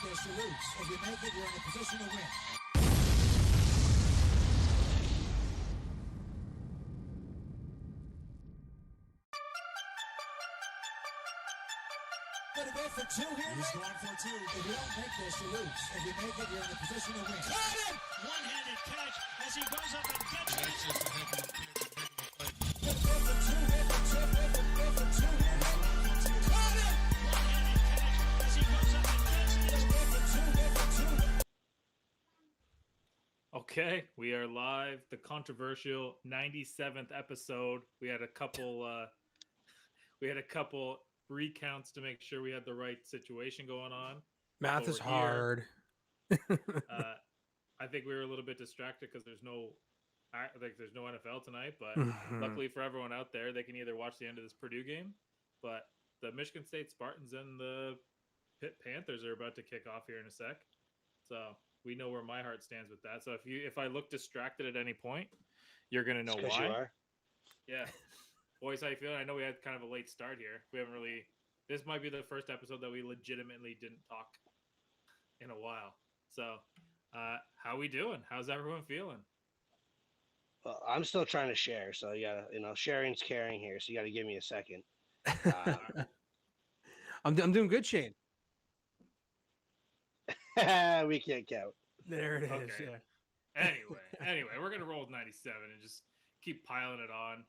this, you lose. If you make it, you're in a position to win. Gonna go for two here. He's going for two. If you don't make this, you lose. If you make it, you're in a position to win. Caught him! One-handed catch as he goes up and gets it. Gonna go for two here. Go for two here. Caught him! One-handed catch as he goes up and gets it. Gonna go for two here. Okay, we are live. The controversial 97th episode. We had a couple recounts to make sure we had the right situation going on. Math is hard. I think we were a little bit distracted because there's no NFL tonight, but luckily for everyone out there, they can either watch the end of this Purdue game, but the Michigan State Spartans and the Pitt Panthers are about to kick off here in a sec. So we know where my heart stands with that. So if I look distracted at any point, you're going to know why. You are. Yeah. Boys, how you feeling? I know we had kind of a late start here. We haven't really – this might be the first episode that we legitimately didn't talk in a while. So how we doing? How's everyone feeling? Well, I'm still trying to share, so sharing's caring here, so you got to give me a second. I'm doing good, Shane. We can't count. There it is. Okay. Yeah. Anyway, we're going to roll with 97 and just keep piling it on.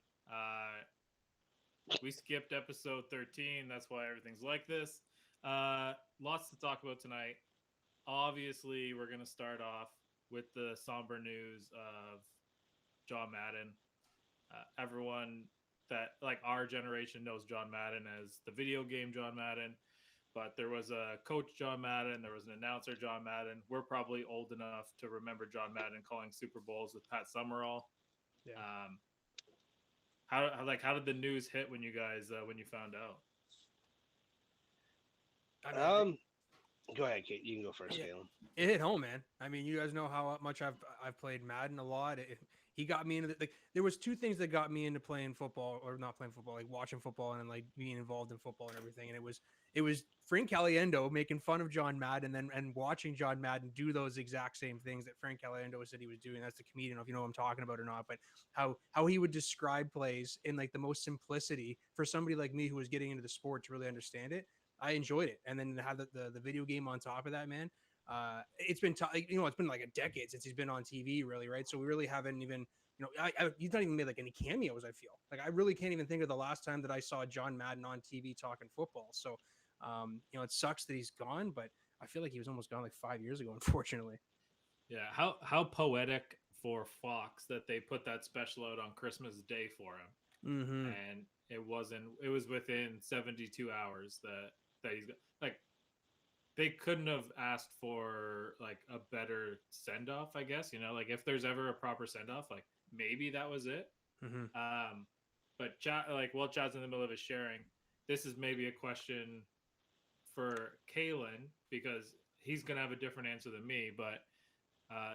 We skipped episode 13. That's why everything's like this. Lots to talk about tonight. Obviously, we're going to start off with the somber news of John Madden. Everyone that, like our generation, knows John Madden as the video game John Madden. But there was a coach John Madden. There was an announcer John Madden. We're probably old enough to remember John Madden calling Super Bowls with Pat Summerall. Yeah. How did the news hit when you guys when you found out? Go ahead, Kate. You can go first, Galen. It hit home, man. I mean, you guys know how much I've played Madden a lot. He got me into there was two things that got me into playing football, or not playing football, like watching football and like being involved in football and everything. And it was Frank Caliendo making fun of John Madden and watching John Madden do those exact same things that Frank Caliendo said he was doing. That's the comedian, if you know what I'm talking about or not, but how he would describe plays in like the most simplicity for somebody like me who was getting into the sport to really understand it. I enjoyed it. And then to have the video game on top of that, man, it's been it's been like a decade since he's been on TV, really, right? So we really haven't even, he's not even made like any cameos, I feel. Like I really can't even think of the last time that I saw John Madden on TV talking football. So, it sucks that he's gone, but I feel like he was almost gone like 5 years ago, unfortunately. Yeah, how poetic for Fox that they put that special out on Christmas Day for him. Mm-hmm. And it was within 72 hours that he's got, like, they couldn't have asked for like a better send off, I guess, like if there's ever a proper send off, like maybe that was it. Mm-hmm. But while Chad's in the middle of his sharing, this is maybe a question for Kalen because he's going to have a different answer than me, but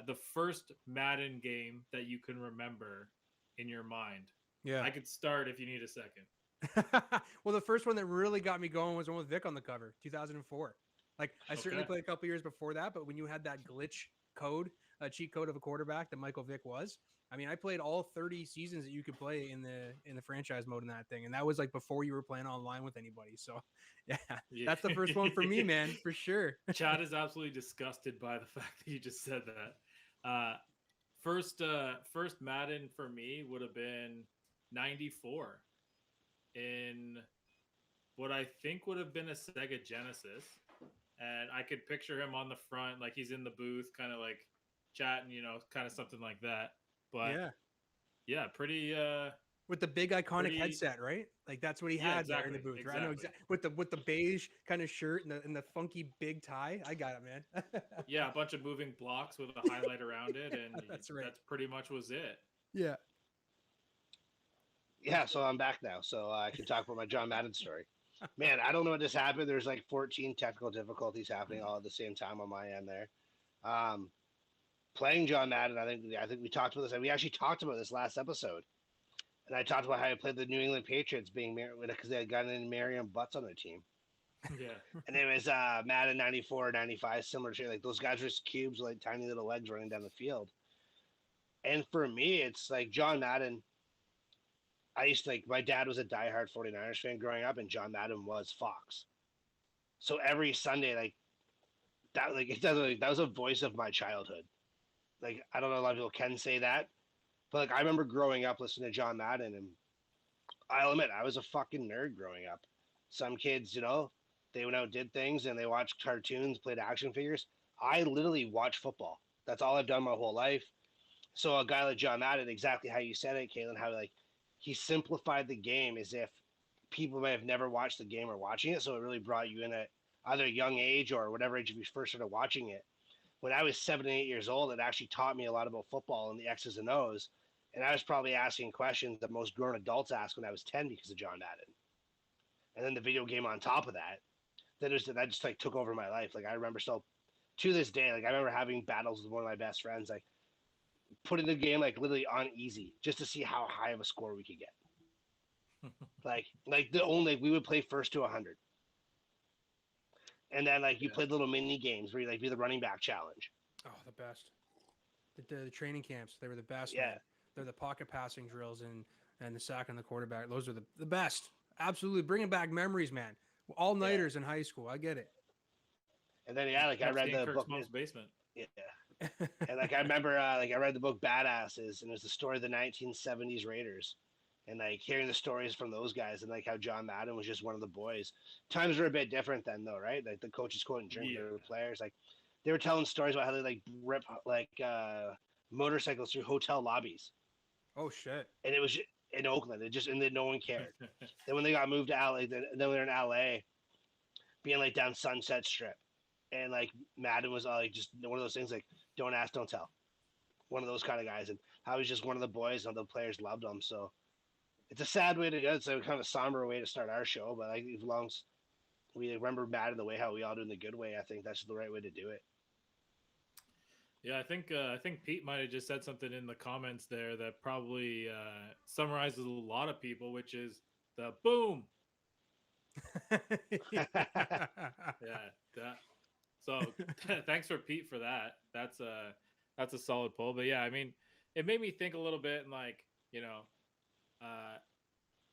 the first Madden game that you can remember in your mind. Yeah. I could start if you need a second. Well, the first one that really got me going was the one with Vic on the cover, 2004. Like I certainly played a couple years before that, but when you had that glitch code, a cheat code of a quarterback that Michael Vick was, I mean, I played all 30 seasons that you could play in the franchise mode in that thing, and that was like before you were playing online with anybody. So, yeah. That's the first one for me, man, for sure. Chad is absolutely disgusted by the fact that you just said that. First Madden for me would have been 94 in what I think would have been a Sega Genesis. And I could picture him on the front, like he's in the booth, kind of like chatting, kind of something like that. But yeah, pretty with the big iconic headset, right? Like that's what he had there in the booth, right? I know exactly. With the beige kind of shirt and the funky big tie. I got it, man. Yeah, a bunch of moving blocks with a highlight around it, and that's right. That's pretty much was it. Yeah. Yeah, so I'm back now, so I can talk about my John Madden story. Man, I don't know what just happened. There's like 14 technical difficulties happening all at the same time on my end there. Playing John Madden, I think we talked about this. And we actually talked about this last episode. And I talked about how I played the New England Patriots being married because they had gotten in Marion Butts on their team. Yeah. And it was Madden 94, 95, similar to like those guys were just cubes with like tiny little legs running down the field. And for me, it's like John Madden. I used to like my dad was a diehard 49ers fan growing up, and John Madden was Fox. So every Sunday, like that, like it does like that was a voice of my childhood. Like I don't know, a lot of people can say that, but like I remember growing up listening to John Madden, and I'll admit I was a fucking nerd growing up. Some kids, they went out and did things, and they watched cartoons, played action figures. I literally watch football. That's all I've done my whole life. So a guy like John Madden, exactly how you said it, Caitlin, how like he simplified the game as if people may have never watched the game or watching it. So it really brought you in at either a young age or whatever age you first started watching it. When I was 7 and 8 years old, it actually taught me a lot about football and the X's and O's. And I was probably asking questions that most grown adults ask when I was 10 because of John Madden. And then the video game on top of that, that just like took over my life. Like I remember still to this day, like I remember having battles with one of my best friends, like putting the game like literally on easy just to see how high of a score we could get. like the only we would play first to 100. And then like you played little mini games where you like do the running back challenge. Oh, the best. The training camps, they were the best. Yeah. Man. They're the pocket passing drills and the sack on the quarterback. Those are the best. Absolutely bringing back memories, man. All nighters in high school. I get it. And then like I read the book Mom's basement. Yeah. And like I remember I read the book Badasses, and it was the story of the 1970s Raiders. And like hearing the stories from those guys and like how John Madden was just one of the boys. Times were a bit different then though, right? Like the coaches couldn't drink their players. Like they were telling stories about how they like rip like motorcycles through hotel lobbies. Oh shit. And it was in Oakland. And then no one cared. Then when they got moved to LA, then they're in LA, being like down Sunset Strip. And like Madden was like just one of those things like don't ask, don't tell. One of those kind of guys. And I was just one of the boys and the players loved him. So it's a sad way to go. It's a kind of somber way to start our show, but like as long as we remember Madden the way how we all do in the good way, I think that's the right way to do it. Yeah, I think Pete might have just said something in the comments there that probably summarizes a lot of people, which is the boom. Yeah. So thanks for Pete for that. That's a solid poll. But yeah, I mean, it made me think a little bit, and like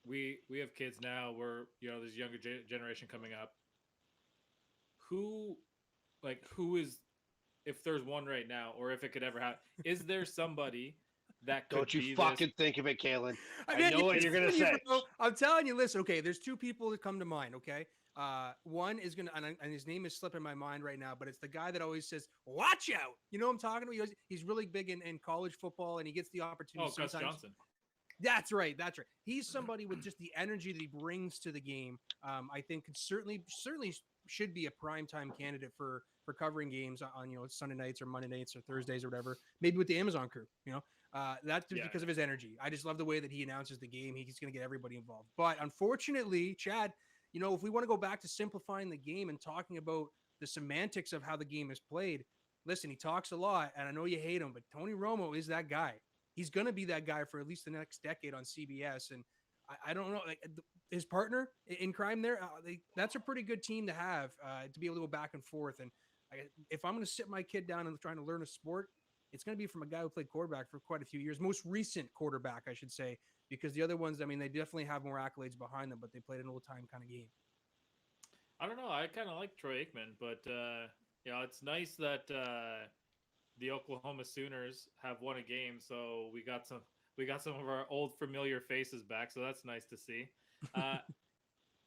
we have kids now. We're there's younger generation coming up. Who is, if there's one right now, or if it could ever happen, is there somebody that could Don't you be fucking think of it, Kalen. I know what you're gonna say. I'm telling you. Listen, okay. There's two people that come to mind. Okay, one is gonna, and his name is slipping my mind right now, but it's the guy that always says, "Watch out." You know what I'm talking about? He's really big in college football, and he gets the opportunity. Gus Johnson. That's right. He's somebody with just the energy that he brings to the game. I think certainly should be a primetime candidate for covering games on Sunday nights or Monday nights or Thursdays or whatever. Maybe with the Amazon crew. That's just because of his energy. I just love the way that he announces the game. He's going to get everybody involved. But unfortunately, Chad, if we want to go back to simplifying the game and talking about the semantics of how the game is played, listen, he talks a lot, and I know you hate him, but Tony Romo is that guy. He's going to be that guy for at least the next decade on CBS. And I don't know, like his partner in crime there, that's a pretty good team to have to be able to go back and forth. And if I'm going to sit my kid down and trying to learn a sport, it's going to be from a guy who played quarterback for quite a few years, most recent quarterback, I should say, because the other ones, I mean, they definitely have more accolades behind them, but they played an old time kind of game. I don't know. I kind of like Troy Aikman, but it's nice that the Oklahoma Sooners have won a game, so we got some of our old familiar faces back, so that's nice to see.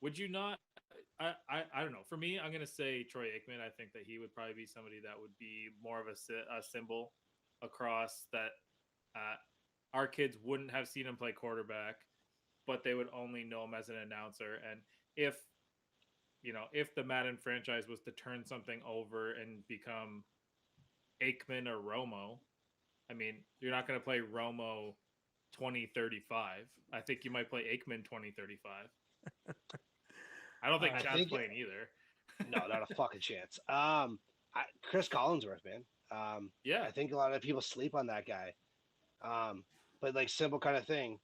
Would you not? I don't know. For me, I'm gonna say Troy Aikman. I think that he would probably be somebody that would be more of a symbol across that. Our kids wouldn't have seen him play quarterback, but they would only know him as an announcer. And if the Madden franchise was to turn something over and become Aikman or Romo, I mean, you're not going to play Romo 2035. I think you might play Aikman 2035. I don't think Chad's playing either. No, not a fucking chance. Chris Collinsworth, man. Yeah. I think a lot of people sleep on that guy. But like simple kind of thing.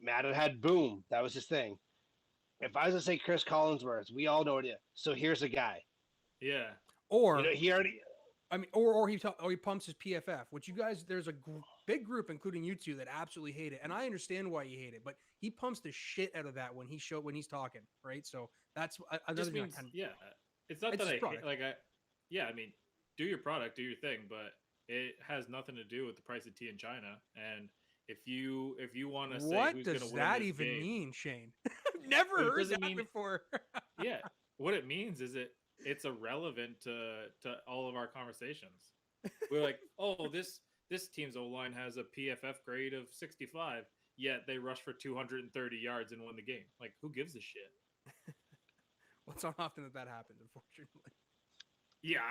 Madden had boom. That was his thing. if I was to say Chris Collinsworth, we all know what it is. So here's a guy. Yeah. Or He already. I mean, or he pumps his PFF, which you guys, there's a big group, including you two, that absolutely hate it, and I understand why you hate it. But he pumps the shit out of that when he's talking, right? So that's another Just means, yeah. It's not that I hate, I mean, do your product, do your thing, but it has nothing to do with the price of tea in China. And if you want to say what who's does going to win that this even game, mean, Shane? I've never heard that before. Yeah, what it means is it's irrelevant to all of our conversations. We're like, oh, this team's O-line has a PFF grade of 65, yet they rushed for 230 yards and won the game. Like, who gives a shit? Well, it's not often that happens, unfortunately. Yeah,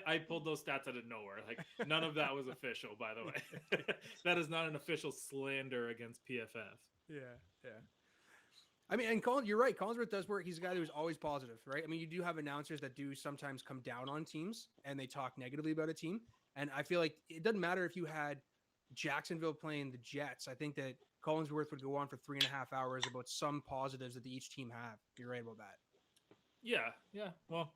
I pulled those stats out of nowhere. Like, none of that was official, by the way. That is not an official slander against PFF. Yeah. I mean, and Colin, you're right. Collinsworth does work. He's a guy who's always positive, right? I mean, you do have announcers that do sometimes come down on teams and they talk negatively about a team. And I feel like it doesn't matter if you had Jacksonville playing the Jets. I think that Collinsworth would go on for 3.5 hours about some positives that each team have. You're right about that. Yeah. Well,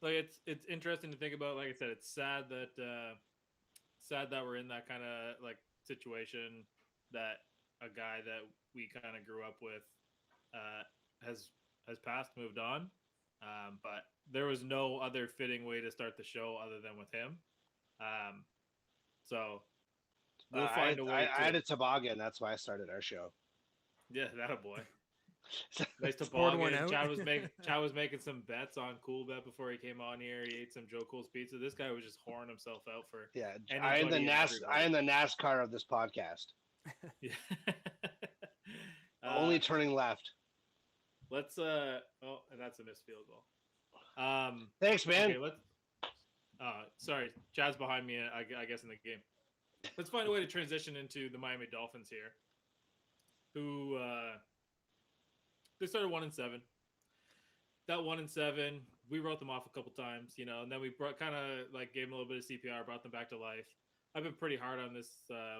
like it's interesting to think about. Like I said, it's sad that we're in that kind of like situation that a guy that we kind of grew up with has passed, moved on. But there was no other fitting way to start the show other than with him. So we'll find a way. I had a toboggan. That's why I started our show. Yeah, that a boy. Nice Poured one toboggan. out. Chad was making some bets on Cool Bet before he came on here. He ate some Joe Cool's pizza. This guy was just whoring himself out for. Yeah, I am the NASCAR of this podcast. Yeah. Only turning left. Let's and that's a missed field goal. Thanks, man. Okay, sorry, Chad's behind me. I guess in the game. Let's find a way to transition into the Miami Dolphins here, who they started 1-7. That 1-7, we wrote them off a couple times, and then we kind of like gave them a little bit of CPR, brought them back to life. I've been pretty hard on this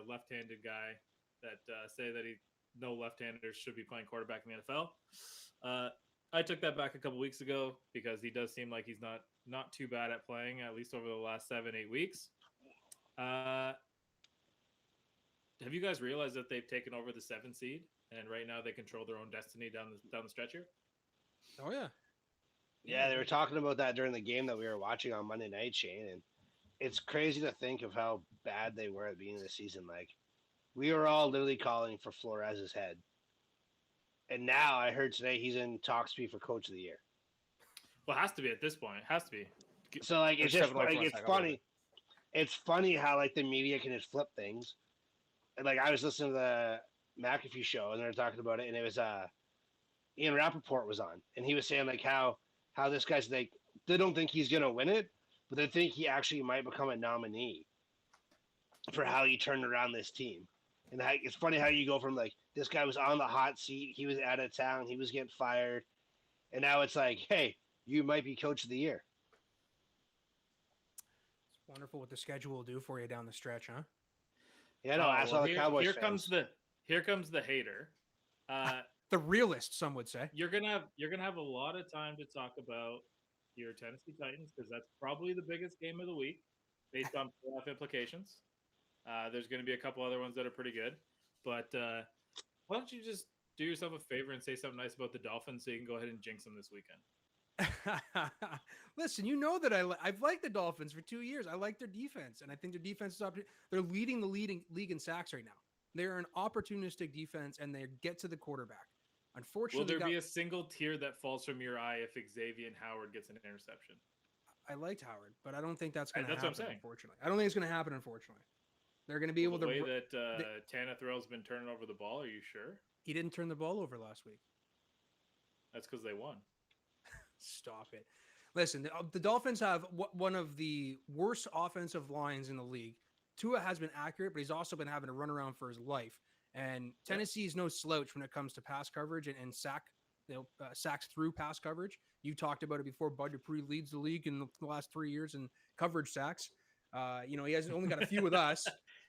left-handed guy that say that no left-handers should be playing quarterback in the NFL. I took that back a couple weeks ago because he does seem like he's not too bad at playing, at least over the last 7-8 weeks. Have you guys realized that they've taken over the 7 seed and right now they control their own destiny down the stretch here? Oh yeah. Yeah, they were talking about that during the game that we were watching on Monday night, Shane, and it's crazy to think of how bad they were at the beginning of the season. Like, we were all literally calling for Flores' head. And now I heard today he's in talks to be for Coach of the Year. Well, it has to be at this point. It has to be. So, like, it's just like, it's funny. It's funny how, like, the media can just flip things. And, like, I was listening to the McAfee show, and they were talking about it, and it was Ian Rappaport was on. And he was saying, like, how this guy's, like, they don't think he's going to win it, but they think he actually might become a nominee for how he turned around this team. And it's funny how you go from, like, this guy was on the hot seat, he was out of town, he was getting fired, and now it's like, hey, you might be Coach of the Year. It's wonderful what the schedule will do for you down the stretch, huh? Yeah, no, I saw the Cowboys fans. Here comes the hater. The realist, some would say. You're gonna have a lot of time to talk about your Tennessee Titans because that's probably the biggest game of the week based on playoff implications. There's going to be a couple other ones that are pretty good, but why don't you just do yourself a favor and say something nice about the Dolphins so you can go ahead and jinx them this weekend? Listen, you know that I've liked the Dolphins for 2 years. I like their defense, and I think their defense is they're leading the league in sacks right now. They're an opportunistic defense, and they get to the quarterback. Unfortunately, will there be a single tear that falls from your eye if Xavier Howard gets an interception? I liked Howard, but I don't think that's going to happen. That's what I'm saying. Unfortunately, I don't think it's going to happen. Unfortunately, they're going to be able to. The way that Tannehill been turning over the ball, are you sure? He didn't turn the ball over last week. That's because they won. Stop it. Listen, the Dolphins have one of the worst offensive lines in the league. Tua has been accurate, but he's also been having to run around for his life. And Tennessee is no slouch when it comes to pass coverage and sacks through pass coverage. You talked about it before. Bud Dupree leads the league in the last 3 years in coverage sacks. He hasn't only got a few with us,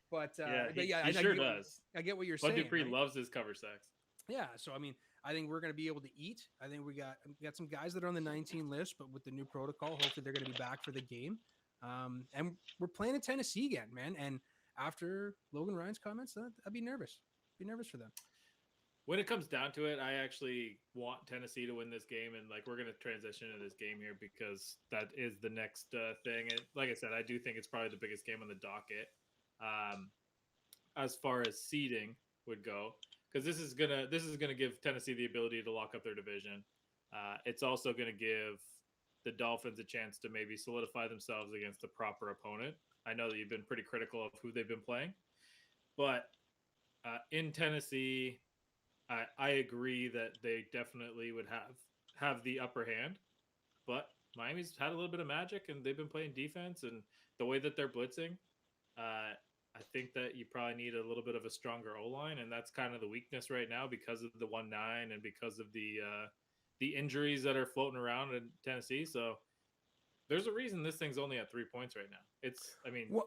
but he sure does. I get what you're Bud saying. Dupree right? loves his cover sacks. Yeah, so I mean, I think we're going to be able to eat. I think we got some guys that are on the 19 list, but with the new protocol, hopefully they're going to be back for the game. And we're playing in Tennessee again, man. And after Logan Ryan's comments, I'd be nervous. Be nervous for them. When it comes down to it, I actually want Tennessee to win this game, and like we're going to transition into this game here because that is the next thing. And like I said, I do think it's probably the biggest game on the docket as far as seeding would go, because this is gonna give Tennessee the ability to lock up their division. It's also going to give the Dolphins a chance to maybe solidify themselves against a proper opponent. I know that you've been pretty critical of who they've been playing, but in Tennessee. I agree that they definitely would have the upper hand, but Miami's had a little bit of magic and they've been playing defense, and the way that they're blitzing, I think that you probably need a little bit of a stronger O-line, and that's kind of the weakness right now because of the 1-9 and because of the injuries that are floating around in Tennessee. So there's a reason this thing's only at 3 points right now.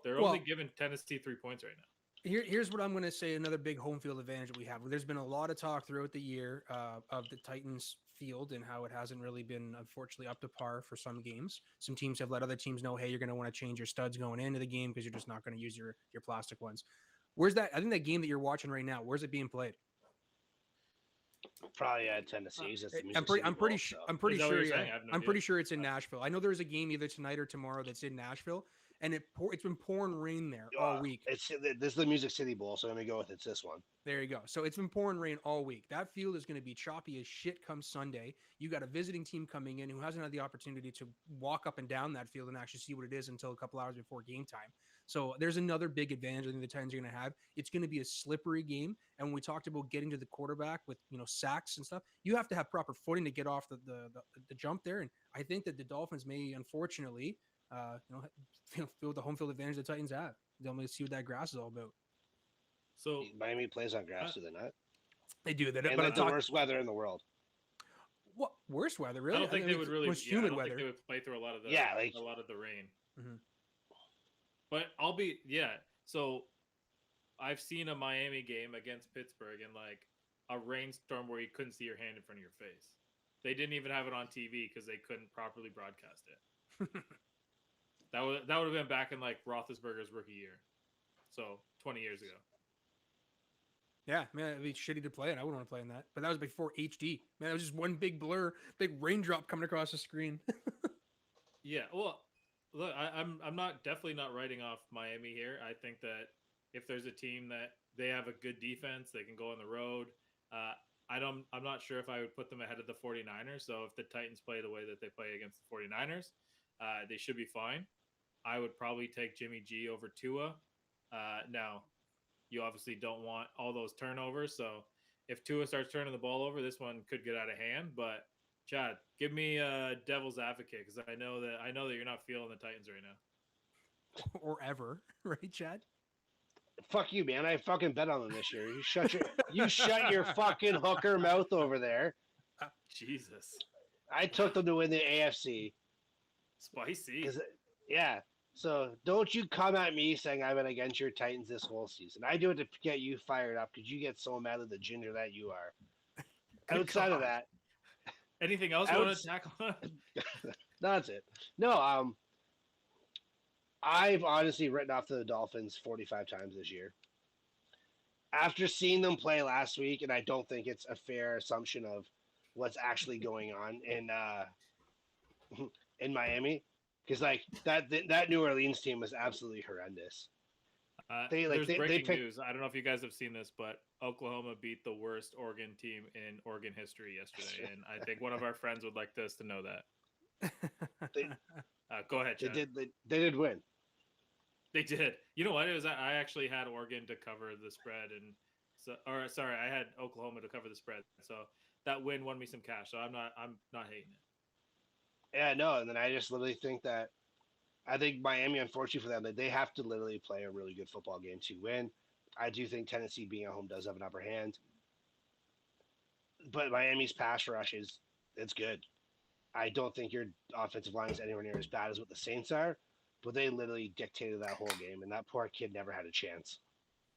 They're only giving Tennessee 3 points right now. Here's what I'm going to say. Another big home field advantage that we have. There's been a lot of talk throughout the year of the Titans field and how it hasn't really been, unfortunately, up to par for some games. Some teams have let other teams know, hey, you're going to want to change your studs going into the game because you're just not going to use your plastic ones. Where's that? I think that game that you're watching right now, where's it being played? Probably at Tennessee. I'm pretty sure it's in Nashville. I know there's a game either tonight or tomorrow that's in Nashville. And it's been pouring rain there all week. This is the Music City Bowl, so I'm going to go with it's this one. There you go. So it's been pouring rain all week. That field is going to be choppy as shit come Sunday. You got a visiting team coming in who hasn't had the opportunity to walk up and down that field and actually see what it is until a couple hours before game time. So there's another big advantage I think the Titans are going to have. It's going to be a slippery game. And when we talked about getting to the quarterback with, sacks and stuff, you have to have proper footing to get off the jump there. And I think that the Dolphins may, unfortunately, feel the home field advantage the Titans have. They'll see what that grass is all about. So Miami plays on grass, do they not? They do. But it's the worst weather in the world. What worst weather? Really? I don't think they would really. Humid I don't weather. think they would play through a lot of the rain. Mm-hmm. But So I've seen a Miami game against Pittsburgh and like a rainstorm where you couldn't see your hand in front of your face. They didn't even have it on TV because they couldn't properly broadcast it. That would have been back in like Roethlisberger's rookie year, so 20 years ago. Yeah, man, it'd be shitty to play it. I wouldn't want to play in that. But that was before HD. Man, it was just one big blur, big raindrop coming across the screen. Yeah, well, look, I'm definitely not writing off Miami here. I think that if there's a team that they have a good defense, they can go on the road. I'm not sure if I would put them ahead of the 49ers. So if the Titans play the way that they play against the 49ers, they should be fine. I would probably take Jimmy G over Tua. Now, you obviously don't want all those turnovers. So if Tua starts turning the ball over, this one could get out of hand. But Chad, give me a devil's advocate because I know that you're not feeling the Titans right now. Or ever, right, Chad? Fuck you, man! I fucking bet on them this year. You shut your fucking hooker mouth over there. Jesus, I took them to win the AFC. Spicy. Yeah. So don't you come at me saying I've been against your Titans this whole season. I do it to get you fired up because you get so mad at the ginger that you are. Outside of that, anything else you want to tackle on? That's it. No, I've honestly written off the Dolphins 45 times this year. After seeing them play last week, and I don't think it's a fair assumption of what's actually going on in Miami. Because like that New Orleans team was absolutely horrendous. There's breaking news. I don't know if you guys have seen this, but Oklahoma beat the worst Oregon team in Oregon history yesterday, and I think one of our friends would like us to know that. Go ahead, Chad. They did win. They did. You know what? It was I actually had Oregon to cover the spread, I had Oklahoma to cover the spread. So that win won me some cash. So I'm not hating it. Yeah, no, and then I just literally think that I think Miami, unfortunately for them, they have to literally play a really good football game to win. I do think Tennessee being at home does have an upper hand. But Miami's pass rush it's good. I don't think your offensive line is anywhere near as bad as what the Saints are, but they literally dictated that whole game, and that poor kid never had a chance.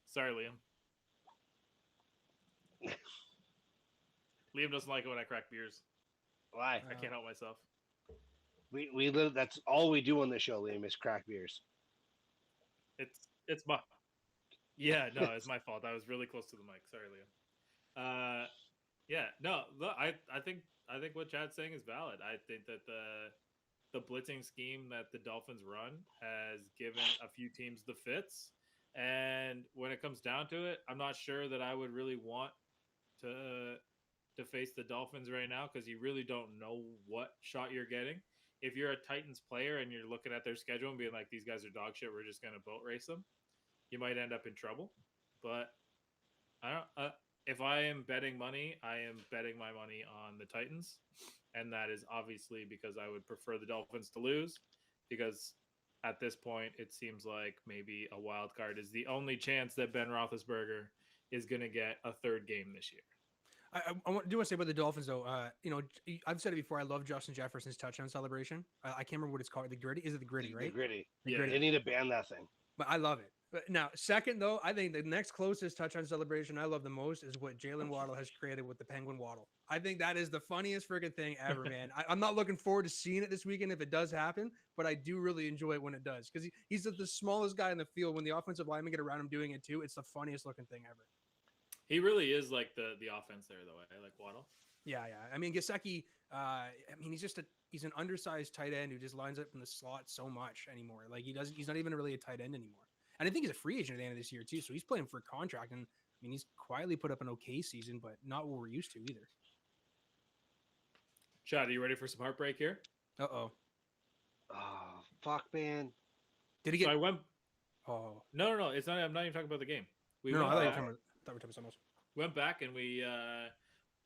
Sorry, Liam. Liam doesn't like it when I crack beers. Why? I can't help myself. We live. That's all we do on this show, Liam, is crack beers. It's my yeah. No, it's my fault. I was really close to the mic. Sorry, Liam. Yeah. No. Look, I think what Chad's saying is valid. I think that the blitzing scheme that the Dolphins run has given a few teams the fits. And when it comes down to it, I'm not sure that I would really want to face the Dolphins right now because you really don't know what shot you're getting. If you're a Titans player and you're looking at their schedule and being like, these guys are dog shit, we're just going to boat race them, you might end up in trouble. But I don't. If I am betting money, I am betting my money on the Titans, and that is obviously because I would prefer the Dolphins to lose. Because at this point, it seems like maybe a wild card is the only chance that Ben Roethlisberger is going to get a third game this year. I do want to say about the Dolphins, though. I've said it before. I love Justin Jefferson's touchdown celebration. I can't remember what it's called. The gritty? Is it the gritty, right? The gritty. The Yeah. gritty. They need to ban that thing. But I love it. But now, second, though, I think the next closest touchdown celebration I love the most is what Jalen Waddle has created with the Penguin Waddle. I think that is the funniest freaking thing ever, man. I'm not looking forward to seeing it this weekend if it does happen, but I do really enjoy it when it does because he's the smallest guy in the field. When the offensive linemen get around him doing it too, it's the funniest looking thing ever. He really is like the offense there, though. I like Waddle. Yeah. I mean, Gesicki, he's an undersized tight end who just lines up in the slot so much anymore. Like he's not even really a tight end anymore. And I think he's a free agent at the end of this year too. So he's playing for a contract. And I mean, he's quietly put up an okay season, but not what we're used to either. Chad, are you ready for some heartbreak here? Uh-oh. Oh, fuck, man. Did he get? So I went. Oh. No. It's not. I'm not even talking about the game. We No, went I thought you were back- talking about something else. went back and we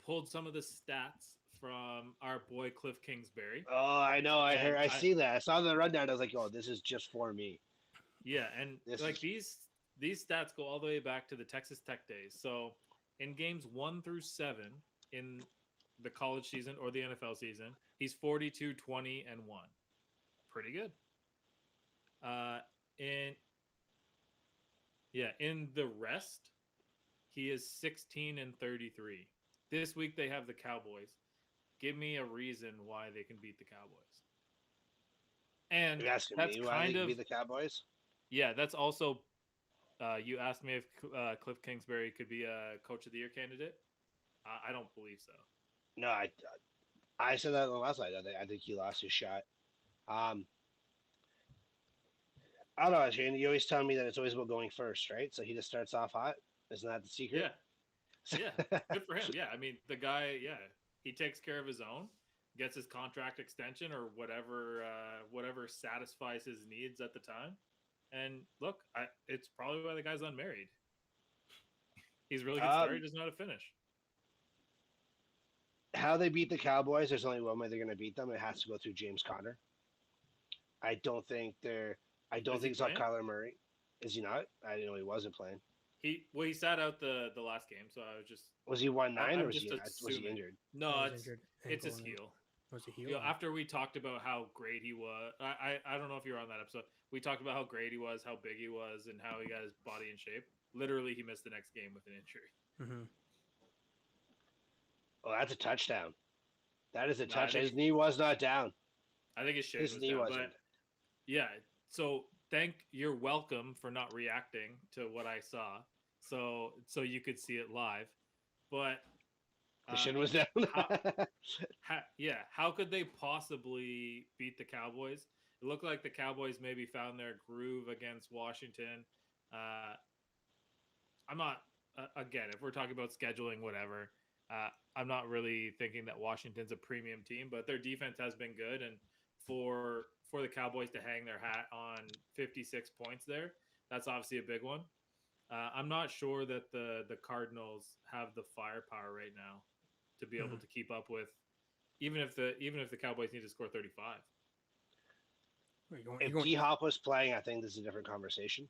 pulled some of the stats from our boy Cliff Kingsbury. Oh, I know. I heard. I I- see that. I saw the rundown. I was like, oh, this is just for me. Yeah, and This like is- these stats go all the way back to the Texas Tech days. So in games 1 through 7 in the college season or the NFL season, he's 42, 20, and 1. Pretty good. In the rest, he is 16 and 33. This week they have the Cowboys. Give me a reason why they can beat the Cowboys. And You're asking that's me why kind they of beat the Cowboys? yeah. That's also. You asked me if Cliff Kingsbury could be a Coach of the Year candidate. I don't believe so. No, I said that on the last night. I think he lost his shot. I don't know, Shane. You always tell me that it's always about going first, right? So he just starts off hot. Isn't that the secret? Yeah, good for him. Yeah, I mean the guy. Yeah, he takes care of his own, gets his contract extension or whatever satisfies his needs at the time. And look, it's probably why the guy's unmarried. He's really good starter. He doesn't know how to finish. How they beat the Cowboys? There's only one way they're going to beat them. It has to go through James Conner. I don't think it's not Kyler Murray. Is he not? I didn't know he wasn't playing. He sat out the last game, so I was just. Was he 1-9 I'm or was just he assuming. injured? No, He was it's injured. it's his Ankle and- heel. Was it heel? You know, after we talked about how great he was, I don't know if you were on that episode. We talked about how great he was, how big he was, and how he got his body in shape. Literally, he missed the next game with an injury. Mm-hmm. Oh, that's a touchdown. That is a No, I touchdown. think- His knee was not down. I think his shin His was knee down, wasn't. but yeah. So you're welcome for not reacting to what I saw, so you could see it live. But The shin was down. how could they possibly beat the Cowboys? It looked like the Cowboys maybe found their groove against Washington. I'm not again, if we're talking about scheduling, whatever. I'm not really thinking that Washington's a premium team, but their defense has been good, and for the Cowboys to hang their hat on 56 points there, that's obviously a big one. I'm not sure that the Cardinals have the firepower right now to be able to keep up with, even if the Cowboys need to score 35. If D-Hop was playing, I think this is a different conversation.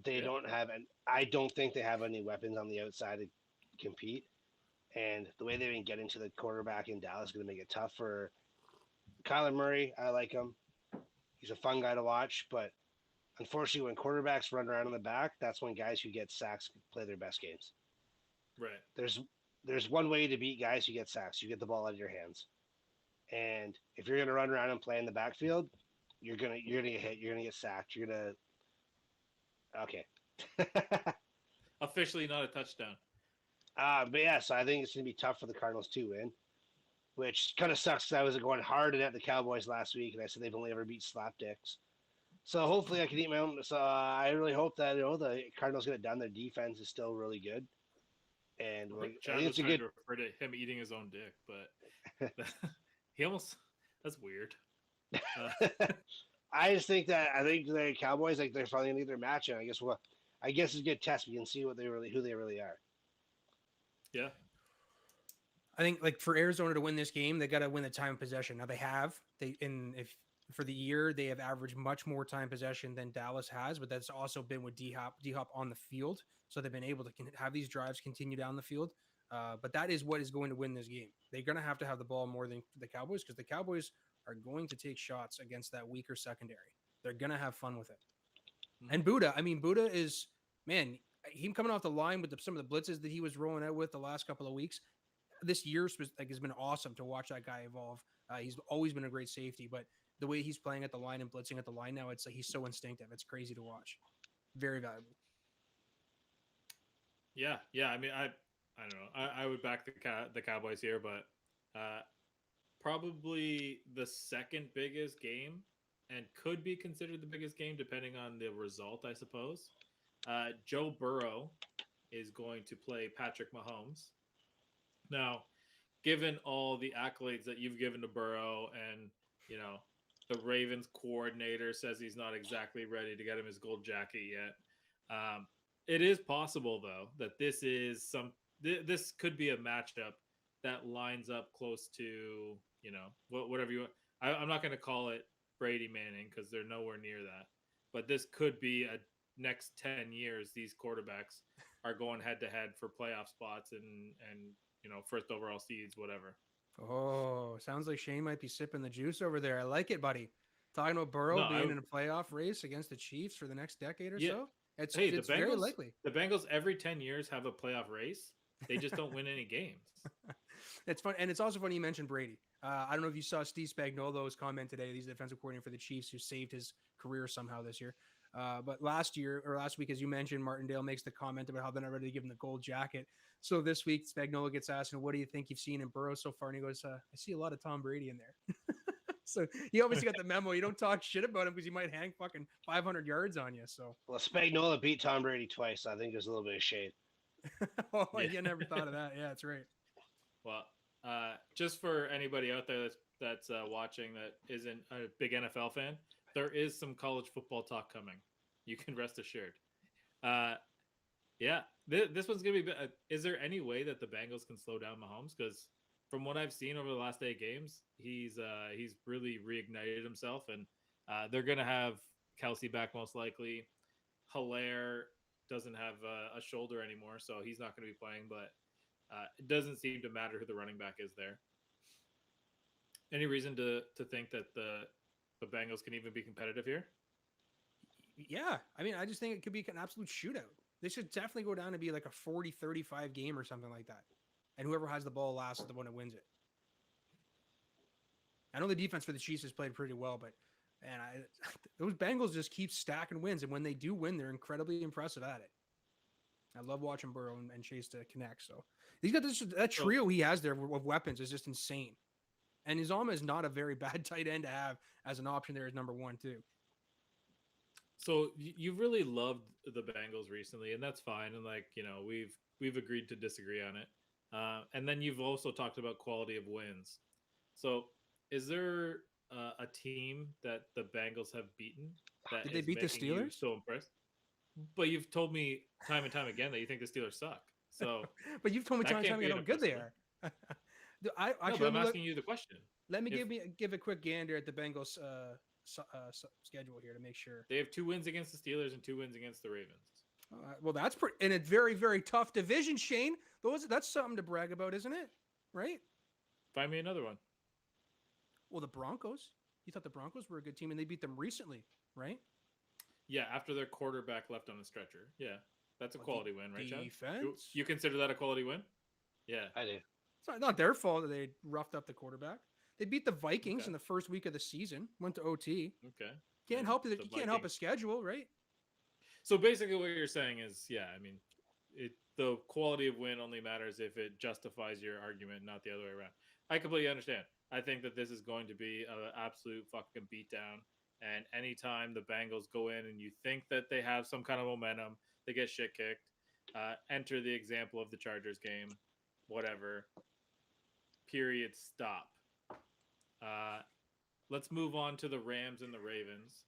They don't have, and I don't think they have any weapons on the outside to compete. And the way they've been getting to the quarterback in Dallas is going to make it tough for Kyler Murray. I like him. He's a fun guy to watch, but unfortunately, when quarterbacks run around in the back, that's when guys who get sacks play their best games. Right. There's there's one way to beat guys who get sacks. You get the ball out of your hands. And if you're gonna run around and play in the backfield, you're gonna get hit. You're gonna get sacked. You're gonna okay. Officially not a touchdown. But yeah, so I think it's gonna be tough for the Cardinals to win, which kind of sucks. 'Cause I was going hard at the Cowboys last week, and I said they've only ever beat slapdicks. So hopefully I can eat my own. So I really hope that the Cardinals get it done. Their defense is still really good, and I think I Chad think was it's a trying good. to refer to him eating his own dick, but he almost that's weird. I just think the Cowboys they're finally gonna get their match, and I guess it's a good test. We can see who they really are. Yeah. I think like for Arizona to win this game, they got to win the time of possession. Now if for the year they have averaged much more time possession than Dallas has, but that's also been with D-Hop on the field, so they've been able to have these drives continue down the field. But that is what is going to win this game. They're going to have the ball more than the Cowboys because the Cowboys are going to take shots against that weaker secondary. They're going to have fun with it. Mm-hmm. And Buddha is, man, him coming off the line with some of the blitzes that he was rolling out with the last couple of weeks. This year has been awesome to watch that guy evolve. He's always been a great safety, but the way he's playing at the line and blitzing at the line now, it's like he's so instinctive. It's crazy to watch. Very valuable. Yeah. I mean, I don't know. I would back the Cowboys here, but probably the second biggest game, and could be considered the biggest game depending on the result, I suppose. Joe Burrow is going to play Patrick Mahomes. Now, given all the accolades that you've given to Burrow, and the Ravens coordinator says he's not exactly ready to get him his gold jacket yet. It is possible though that this could be a matchup that lines up close to whatever you want. I'm not going to call it Brady Manning because they're nowhere near that, but this could be a next 10 years. These quarterbacks are going head to head for playoff spots and first overall seeds, whatever. Oh, sounds like Shane might be sipping the juice over there. I like it, buddy. Talking about Burrow being in a playoff race against the Chiefs for the next decade or so. It's very likely. The Bengals every 10 years have a playoff race. They just don't win any games. It's fun. And it's also funny you mentioned Brady. I don't know if you saw Steve Spagnuolo's comment today. He's the defensive coordinator for the Chiefs who saved his career somehow this year. But last week, as you mentioned, Martindale makes the comment about how they're not ready to give him the gold jacket. So this week, Spagnuolo gets asked, what do you think you've seen in Burrow so far? And he goes, I see a lot of Tom Brady in there. So he obviously got the memo. You don't talk shit about him because he might hang fucking 500 yards on you. So Spagnuolo beat Tom Brady twice. I think there's a little bit of shade. Oh, yeah. You never thought of that. Yeah, that's right. Well, just for anybody out there that's watching that isn't a big NFL fan, there is some college football talk coming. You can rest assured. Yeah, this one's gonna be. Is there any way that the Bengals can slow down Mahomes? Because from what I've seen over the last 8 games, he's really reignited himself, and they're gonna have Kelsey back most likely. Hilaire doesn't have a shoulder anymore, so he's not going to be playing. But it doesn't seem to matter who the running back is there. Any reason to think that the Bengals can even be competitive here? Yeah, I mean, I just think it could be an absolute shootout. They should definitely go down to be like a 40-35 game or something like that. And whoever has the ball last is the one that wins it. I know the defense for the Chiefs has played pretty well, but those Bengals just keep stacking wins. And when they do win, they're incredibly impressive at it. I love watching Burrow and Chase to connect. So he's got that trio he has there of weapons is just insane. And Uzomah is not a very bad tight end to have as an option there as number 1 too. So you've really loved the Bengals recently, and that's fine. And we've agreed to disagree on it. And then you've also talked about quality of wins. So is there a team that the Bengals have beaten that did they beat the Steelers? So impressed? But you've told me time and time again that you think the Steelers suck. So, but you've told me time and time again how good they are. I'm asking you the question. Let me give a quick gander at the Bengals schedule here to make sure. They have 2 wins against the Steelers and 2 wins against the Ravens. Well, that's in a very, very tough division, Shane. That's something to brag about, isn't it? Right? Find me another one. Well, the Broncos. You thought the Broncos were a good team, and they beat them recently, right? Yeah, after their quarterback left on the stretcher. Yeah, that's a quality win, right, Chad? Defense. You consider that a quality win? Yeah. I do. It's not their fault that they roughed up the quarterback. They beat the Vikings Okay. in the first week of the season, went to OT. Okay. Can't And help it. the You can't help a Vikings- schedule, right? So basically, what you're saying is, yeah, I mean, the quality of win only matters if it justifies your argument, not the other way around. I completely understand. I think that this is going to be an absolute fucking beatdown. And anytime the Bengals go in and you think that they have some kind of momentum, they get shit kicked. Enter the example of the Chargers game, whatever. Period. Stop. Let's move on to the Rams and the Ravens.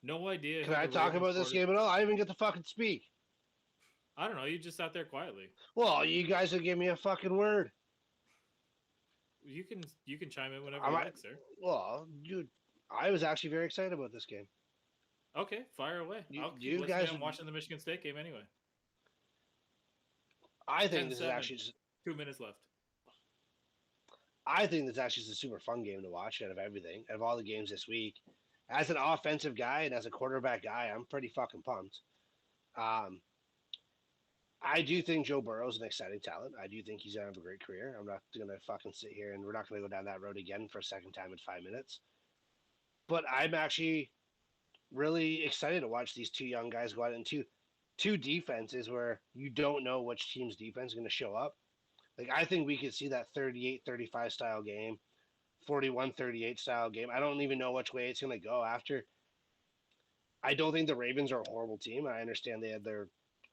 No idea. Can who I the talk Ravens about this quarter- game at all? I didn't even get to fucking speak. I don't know. You just sat there quietly. Well, you guys will give me a fucking word. You can chime in whenever I you might- like, sir. Well, dude, I was actually very excited about this game. Okay, fire away. I'll keep You listening. guys- I'm watching the Michigan State game anyway. I think this is 10-7. actually 2 minutes left. I think this actually is a super fun game to watch out of everything, out of all the games this week. As an offensive guy and as a quarterback guy, I'm pretty fucking pumped. I do think Joe Burrow is an exciting talent. I do think he's gonna have a great career. I'm not gonna fucking sit here and we're not gonna go down that road again for a second time in 5 minutes. But I'm actually really excited to watch these two young guys go out into two defenses where you don't know which team's defense is going to show up. Like, I think we could see that 38-35 style game, 41-38 style game. I don't even know which way it's going to go after. I don't think the Ravens are a horrible team. I understand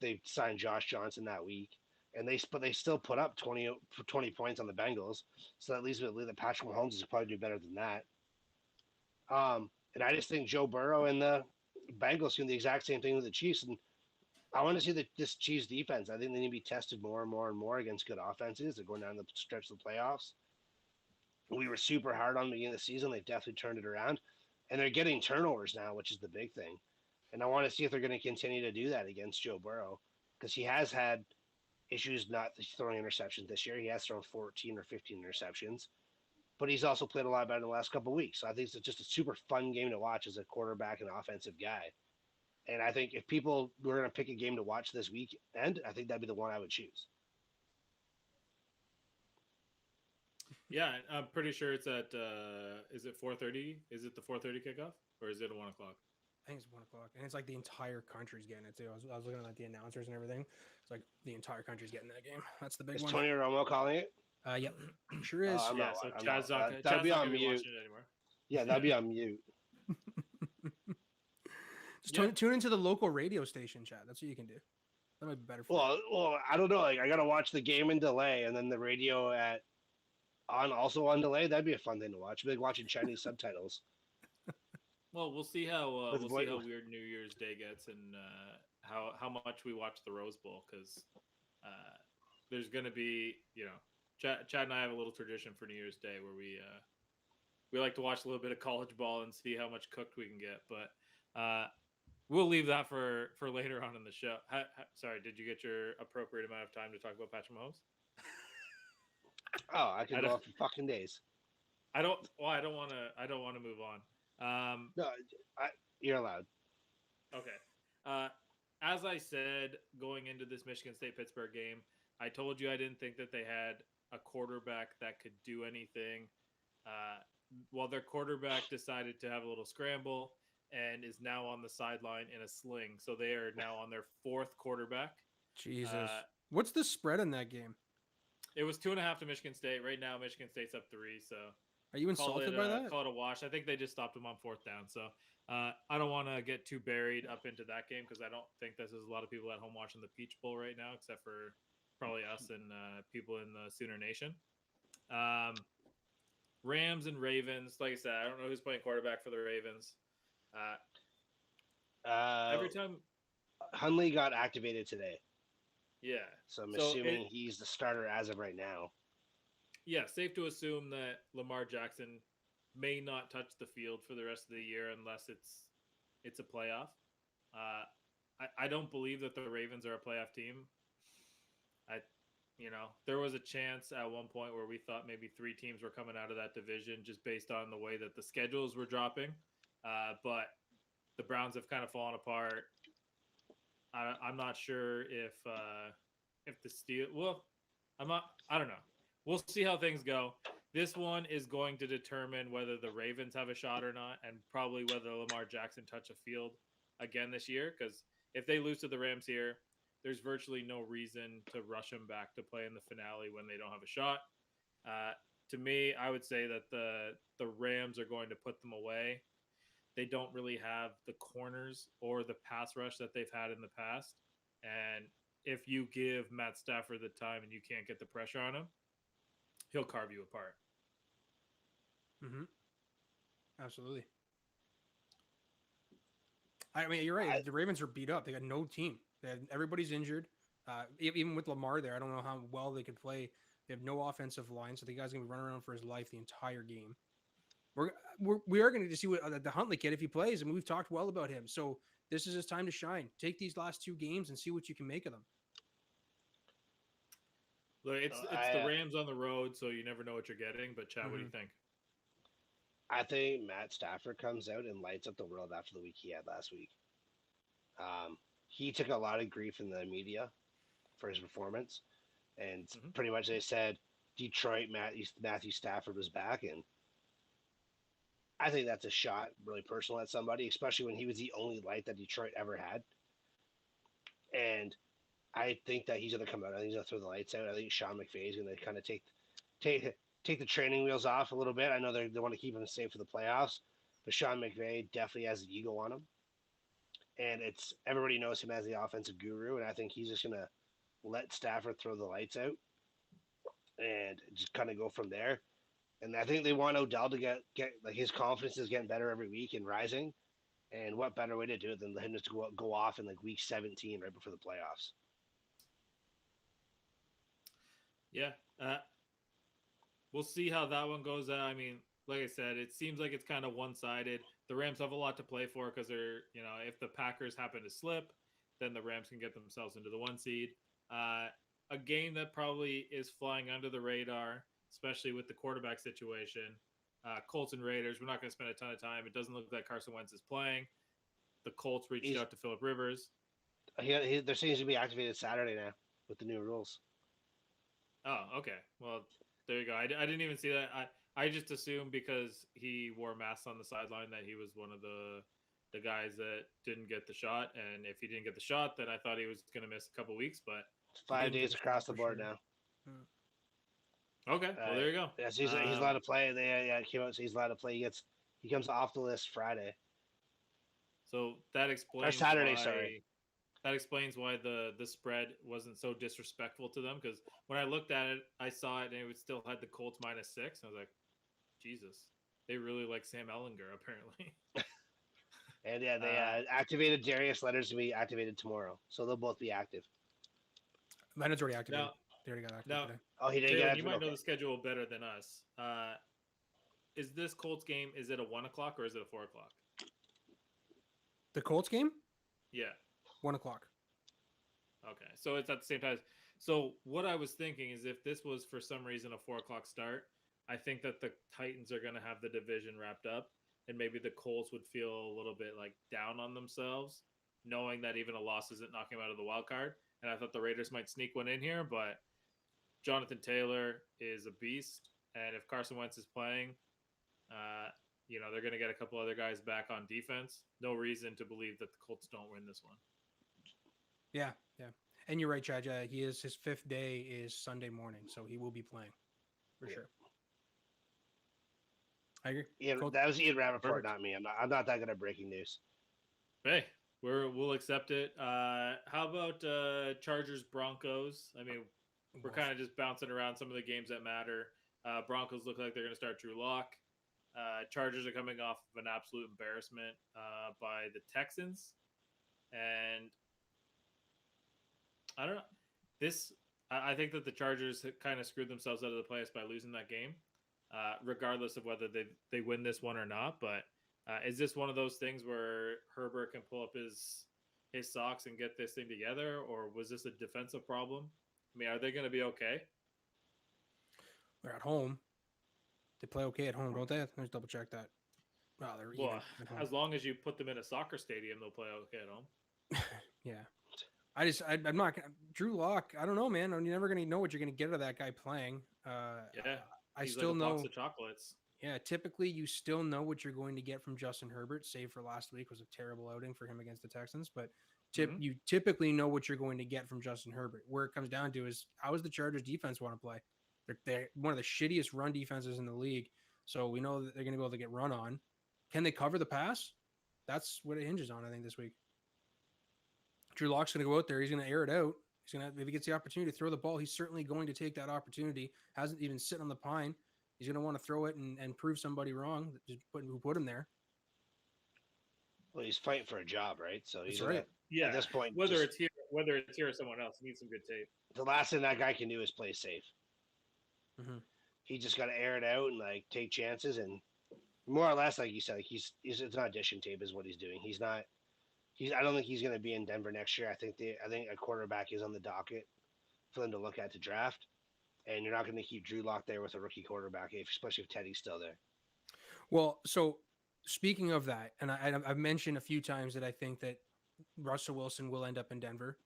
they signed Josh Johnson that week, and they still put up 20 points on the Bengals. So that leaves me to believe that Patrick Mahomes is probably do better than that. And I just think Joe Burrow and the Bengals doing the exact same thing with the Chiefs. And I want to see this Chiefs defense. I think they need to be tested more and more and more against good offenses. They're going down the stretch of the playoffs. We were super hard on the beginning of the season. They've definitely turned it around. And they're getting turnovers now, which is the big thing. And I want to see if they're going to continue to do that against Joe Burrow, because he has had issues not throwing interceptions this year. He has thrown 14 or 15 interceptions. But he's also played a lot better in the last couple of weeks. So I think it's just a super fun game to watch as a quarterback and offensive guy. And I think if people were going to pick a game to watch this weekend, I think that'd be the one I would choose. Yeah, I'm pretty sure it's at. Is it 4:30? Is it the 4:30 kickoff, or is it at 1 o'clock? I think it's 1 o'clock, and it's like the entire country's getting it too. I was looking at like the announcers and everything. It's like the entire country's getting that game. That's the big Is one. Tony Romo calling it? Yep, sure is. I'm Yeah, not- so I'm Chad's not- not that'd Chad's be not on gonna be mute. watching it anymore. Yeah, that'd be on mute. Just Yeah. tune into the local radio station, chat. That's what you can do. That might be better for you. Well, I don't know. Like, I gotta watch the game in delay, and then the radio also on delay. That'd be a fun thing to watch. It'd be like watching Chinese subtitles. Well, we'll see how With we'll see how what- weird New Year's Day gets, and how much we watch the Rose Bowl, because there's gonna be, Chad and I have a little tradition for New Year's Day where we like to watch a little bit of college ball and see how much cooked we can get, but we'll leave that for later on in the show. Sorry, did you get your appropriate amount of time to talk about Patrick Mahomes? Oh, I could I go don't- off for fucking days. I don't want to move on. No, you're allowed. Okay. As I said, going into this Michigan State-Pittsburgh game, I told you I didn't think that they had a quarterback that could do anything. Well, their quarterback decided to have a little scramble and is now on the sideline in a sling. So they are now on their fourth quarterback. Jesus, what's the spread in that game? It was 2.5 to Michigan State. Right now, Michigan State's up 3. So Are you insulted by that? Call it a wash. I think they just stopped him on 4th down. So I don't want to get too buried up into that game, because I don't think there's a lot of people at home watching the Peach Bowl right now, except for probably us and people in the Sooner Nation. Rams and Ravens. Like I said, I don't know who's playing quarterback for the Ravens. Every time, Hundley got activated today, yeah. so I'm So assuming he's the starter as of right now. Yeah, safe to assume that Lamar Jackson may not touch the field for the rest of the year unless it's a playoff. I don't believe that the Ravens are a playoff team. There was a chance at one point where we thought maybe 3 teams were coming out of that division just based on the way that the schedules were dropping. But the Browns have kind of fallen apart. I'm not sure if the Steel. Well, I don't know. We'll see how things go. This one is going to determine whether the Ravens have a shot or not, and probably whether Lamar Jackson touch a field again this year. Because if they lose to the Rams here, there's virtually no reason to rush him back to play in the finale when they don't have a shot. To me, I would say that the Rams are going to put them away. They don't really have the corners or the pass rush that they've had in the past. And if you give Matt Stafford the time and you can't get the pressure on him, he'll carve you apart. Mm-hmm. Absolutely. I mean, you're right. The Ravens are beat up. They got no team. Everybody's injured. Even with Lamar there, I don't know how well they could play. They have no offensive line, so the guy's gonna be running around for his life the entire game. We are going to see what the Huntley kid if he plays. I mean, we've talked well about him, so this is his time to shine. Take these last 2 games and see what you can make of them. Look, it's the Rams on the road, so you never know what you're getting. But Chad, what do you think? I think Matt Stafford comes out and lights up the world after the week he had last week. He took a lot of grief in the media for his performance, and pretty much they said Detroit Matthew Stafford was back, and I think that's a shot really personal at somebody, especially when he was the only light that Detroit ever had. And I think that he's going to come out. I think he's going to throw the lights out. I think Sean McVay is going to kind of take the training wheels off a little bit. I know they want to keep him safe for the playoffs, but Sean McVay definitely has the ego on him. And everybody knows him as the offensive guru, and I think he's just going to let Stafford throw the lights out and just kind of go from there. And I think they want Odell to get like his confidence is getting better every week and rising. And what better way to do it than him just go off in like week 17 right before the playoffs? Yeah. We'll see how that one goes. I mean, like I said, it seems like it's kind of one-sided. The Rams have a lot to play for because they're, if the Packers happen to slip, then the Rams can get themselves into the 1 seed. A game that probably is flying under the radar, especially with the quarterback situation. Colts and Raiders, we're not going to spend a ton of time. It doesn't look like Carson Wentz is playing. The Colts reached out to Phillip Rivers. There seems to be activated Saturday now with the new rules. Oh, okay. Well, there you go. I didn't even see that. I just assumed because he wore masks on the sideline that he was one of the guys that didn't get the shot. And if he didn't get the shot, then I thought he was going to miss a couple weeks. But 5 days across the board now. Okay, well there you go. Yes, he's allowed to play. It came out, so he's allowed to play. He comes off the list Friday. So that explains. Or Saturday, sorry. That explains why the spread wasn't so disrespectful to them. Because when I looked at it, I saw it and it still had the Colts -6. I was like, Jesus, they really like Sam Ellinger apparently. And yeah, they activated Darius Leonard's to be activated tomorrow, so they'll both be active. Leonard's already activated. They already got activated today. Oh, he didn't Taylor, get you might know the schedule better than us. Is this Colts game? Is it a 1 o'clock or is it a 4 o'clock? The Colts game? Yeah. 1 o'clock. Okay, so it's at the same time. So what I was thinking is if this was for some reason a 4 o'clock start, I think that the Titans are going to have the division wrapped up, and maybe the Colts would feel a little bit like down on themselves, knowing that even a loss isn't knocking them out of the wild card. And I thought the Raiders might sneak one in here, but Jonathan Taylor is a beast, and if Carson Wentz is playing, they're going to get a couple other guys back on defense. No reason to believe that the Colts don't win this one. Yeah. And you're right, Chad. His 5th day is Sunday morning, so he will be playing for sure. I agree. Yeah, that was Ian Rappaport, not me. I'm not that good at breaking news. Hey, we'll accept it. How about Chargers Broncos? I mean, we're kind of just bouncing around some of the games that matter. Broncos look like they're going to start Drew Lock. Chargers are coming off of an absolute embarrassment by the Texans, and I don't know. I think that the Chargers kind of screwed themselves out of the playoffs by losing that game, regardless of whether they win this one or not. But is this one of those things where Herbert can pull up his socks and get this thing together, or was this a defensive problem? I mean, are they going to be okay? They're at home. They play okay at home, don't they? Let's double check that. Well, as long as you put them in a soccer stadium, they'll play okay at home. Yeah. I'm not Drew Lock. I don't know, man. You're never gonna know what you're gonna get out of that guy playing. Yeah, I he's still like a know. box of chocolates. Yeah, typically you still know what you're going to get from Justin Herbert, save for last week was a terrible outing for him against the Texans. But Mhm. you typically know what you're going to get from Justin Herbert. Where it comes down to is how does the Chargers defense want to play? They're one of the shittiest run defenses in the league. So we know that they're going to be able to get run on. Can they cover the pass? That's what it hinges on, I think, this week. Drew Lock's going to go out there. He's going to air it out. He's going to, if he gets the opportunity to throw the ball, he's certainly going to take that opportunity. Hasn't even sitting on the pine. He's going to want to throw it and prove somebody wrong who put him there. Well, he's fighting for a job, right? So he's right. Yeah. At this point, whether it's here or someone else, he needs some good tape. The last thing that guy can do is play safe. Mm-hmm. He just got to air it out and like take chances and more or less, like you said, like he's it's an audition tape is what he's doing. He's not. I don't think he's going to be in Denver next year. I think a quarterback is on the docket for them to look at to draft, and you're not going to keep Drew Lock there with a rookie quarterback, especially if Teddy's still there. Well, so speaking of that, and I've mentioned a few times that I think that Russell Wilson will end up in Denver.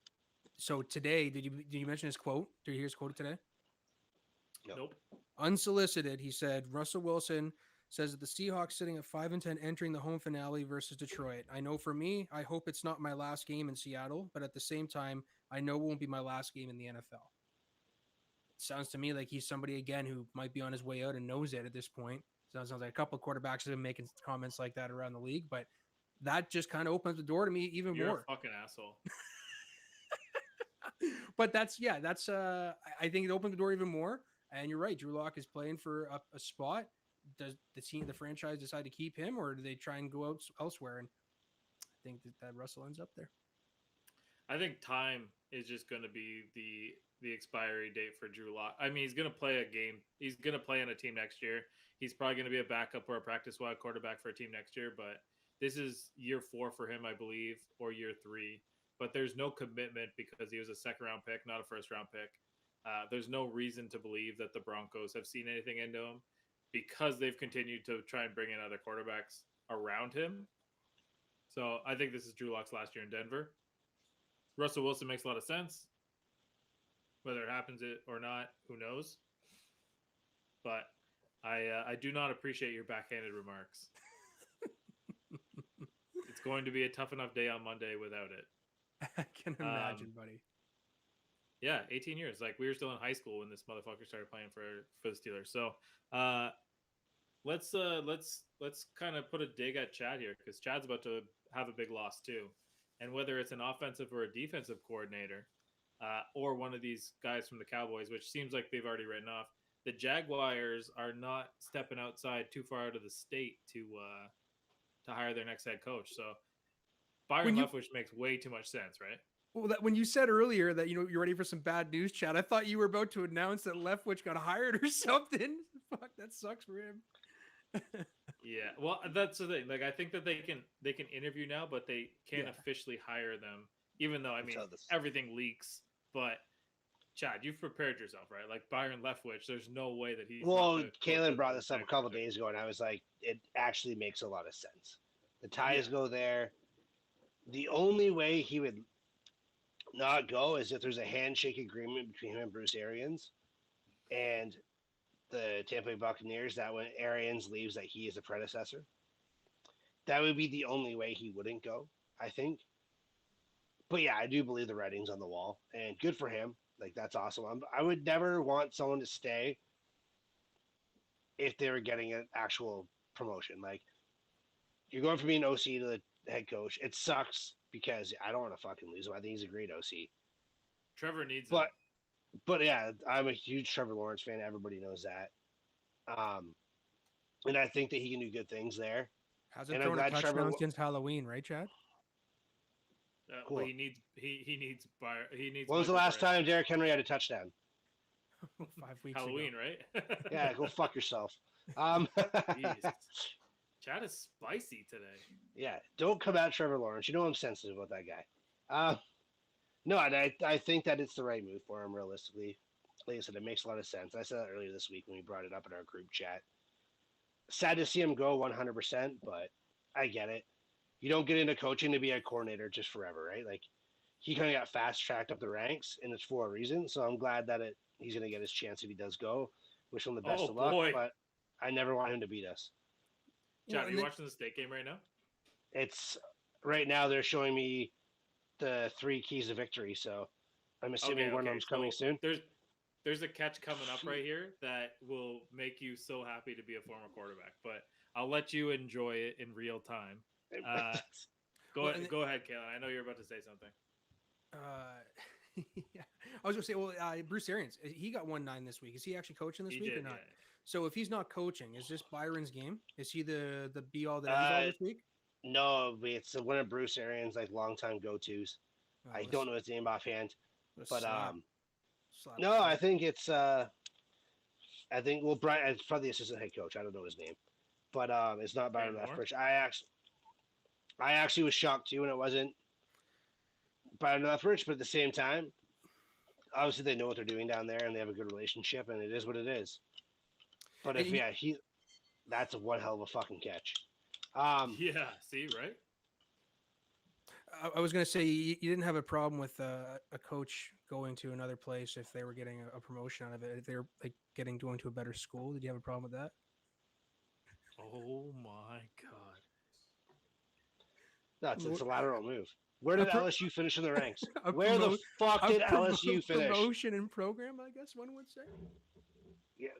So today, did you mention his quote? Did you hear his quote today? Nope. Unsolicited, he said, Russell Wilson says that the Seahawks sitting at 5-10 entering the home finale versus Detroit. I know for me, I hope it's not my last game in Seattle, but at the same time, I know it won't be my last game in the NFL. It sounds to me like he's somebody, again, who might be on his way out and knows it at this point. Sounds like a couple of quarterbacks have been making comments like that around the league, but that just kind of opens the door to me even You're more. A fucking asshole. But I think it opens the door even more. And you're right, Drew Lock is playing for a spot. Does the franchise decide to keep him, or do they try and go out elsewhere? And I think that Russell ends up there. I think time is just going to be the expiry date for Drew Lock. I mean, he's going to play a game. He's going to play on a team next year. He's probably going to be a backup or a practice squad quarterback for a team next year. But this is year 4 for him, I believe, or year 3. But there's no commitment because he was a second-round pick, not a first-round pick. There's no reason to believe that the Broncos have seen anything into him because they've continued to try and bring in other quarterbacks around him. So I think this is Drew Lock's last year in Denver. Russell Wilson makes a lot of sense. Whether it happens or not, who knows? But I do not appreciate your backhanded remarks. It's going to be a tough enough day on Monday without it. I can imagine, buddy. Yeah, 18 years. Like, we were still in high school when this motherfucker started playing for the Steelers. So let's kind of put a dig at Chad here, because Chad's about to have a big loss too. And whether it's an offensive or a defensive coordinator, or one of these guys from the Cowboys, which seems like they've already written off, the Jaguars are not stepping outside too far out of the state to hire their next head coach. So Byron Leftwich makes way too much sense, right? Well, when you said earlier that you're ready for some bad news, Chad, I thought you were about to announce that Leftwich got hired or something. Fuck, that sucks for him. Yeah, well, that's the thing. Like, I think that they can interview now, but they can't officially hire them, even though, I mean, everything leaks. But Chad, you've prepared yourself, right? Like, Byron Leftwich, there's no way that he's. Well, Kalen brought this up a couple days ago, and I was like, it actually makes a lot of sense. The ties go there. The only way he would not go is if there's a handshake agreement between him and Bruce Arians and the Tampa Bay Buccaneers that when Arians leaves that he is a predecessor. That would be the only way he wouldn't go, I think. But yeah, I do believe the writing's on the wall, and good for him. Like, that's awesome. I would never want someone to stay if they were getting an actual promotion. Like, you're going from being OC to the head coach. It sucks because I don't want to fucking lose him. I think he's a great OC. Trevor needs him. But yeah, I'm a huge Trevor Lawrence fan. Everybody knows that. And I think that he can do good things there. Hasn't thrown a touchdown since Halloween, right, Chad? Cool. Well, he needs. When was the last time Derrick Henry had a touchdown? 5 weeks Halloween, ago. Right? Yeah, go fuck yourself. Jeez. Chad is spicy today. Yeah, don't come at Trevor Lawrence. You know I'm sensitive about that guy. No, and I think that it's the right move for him, realistically. Like I said, it makes a lot of sense. I said that earlier this week when we brought it up in our group chat. Sad to see him go 100%, but I get it. You don't get into coaching to be a coordinator just forever, right? Like, he kind of got fast tracked up the ranks, and it's for a reason. So I'm glad that he's going to get his chance if he does go. Wish him the best Oh, of luck, boy. but I never want him to beat us. Chad, are you watching the state game right now? It's right now they're showing me the 3 keys of victory, so I'm assuming one of them's coming soon. There's a catch coming up right here that will make you so happy to be a former quarterback, but I'll let you enjoy it in real time. Go ahead, Kalen. I know you're about to say something. Yeah. I was gonna say, well, Bruce Arians, he got 1-9 this week. Is he actually coaching this week or not? Yeah. So if he's not coaching, is this Byron's game? Is he the be all that ends all this week? No, it's one of Bruce Arians' like longtime go-tos. I don't know his name offhand, but no, I think it's Brian. It's probably the assistant head coach. I don't know his name, but it's not Byron Leftwich. I actually was shocked too when it wasn't Byron Leftwich, but at the same time, obviously they know what they're doing down there and they have a good relationship, and it is what it is. But that's one hell of a fucking catch. Yeah, see, right? I was going to say you didn't have a problem with a coach going to another place if they were getting a promotion out of it. If they were like going to a better school, did you have a problem with that? Oh my god! It's a lateral move. Where did LSU finish in the ranks? Where the fuck did LSU finish? Promotion and program, I guess one would say. Yeah,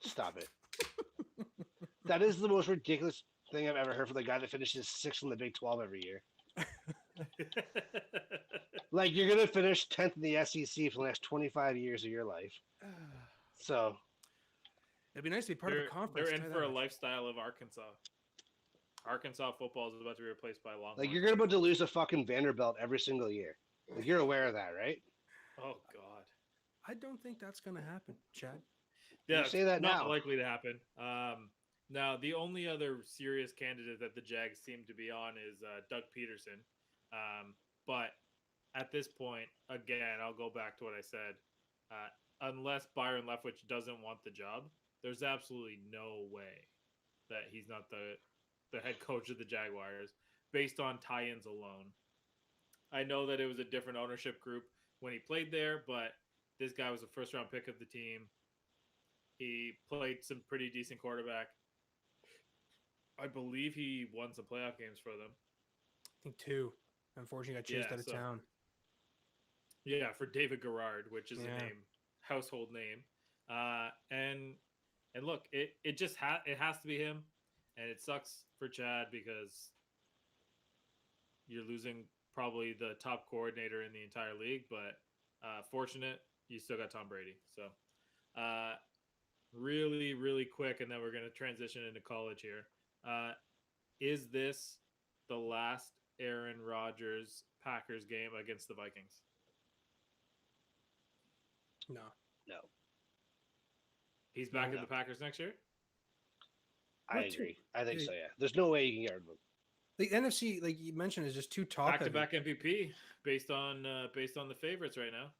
stop it. That is the most ridiculous thing I've ever heard from the guy that finishes 6th in the Big 12 every year. Like, you're going to finish 10th in the SEC for the next 25 years of your life. So. It'd be nice to be part of a conference. They're in for a lifestyle of Arkansas. Arkansas football is about to be replaced by Longhorns. Like, you're about to lose a fucking Vanderbilt every single year. Like, you're aware of that, right? Oh, God. I don't think that's going to happen, Chad. Yeah, you say that not now. Likely to happen. Now, the only other serious candidate that the Jags seem to be on is Doug Peterson. But at this point, again, I'll go back to what I said. Unless Byron Leftwich doesn't want the job, there's absolutely no way that he's not the head coach of the Jaguars based on tie-ins alone. I know that it was a different ownership group when he played there, but this guy was a first-round pick of the team. He played some pretty decent quarterback. I believe he won some playoff games for them. I think 2. Unfortunately, got chased out of town. Yeah, for David Garrard, which is a household name. And look, it has to be him, and it sucks for Chad because you're losing probably the top coordinator in the entire league. But fortunate, you still got Tom Brady. So really, really quick, and then we're going to transition into college here. Is this the last Aaron Rodgers Packers game against the Vikings? No. He's back in the Packers next year? I agree. I think so, yeah. There's no way you can get rid of him. The NFC, like you mentioned, is just too top. Back-to-back MVP based on the favorites right now.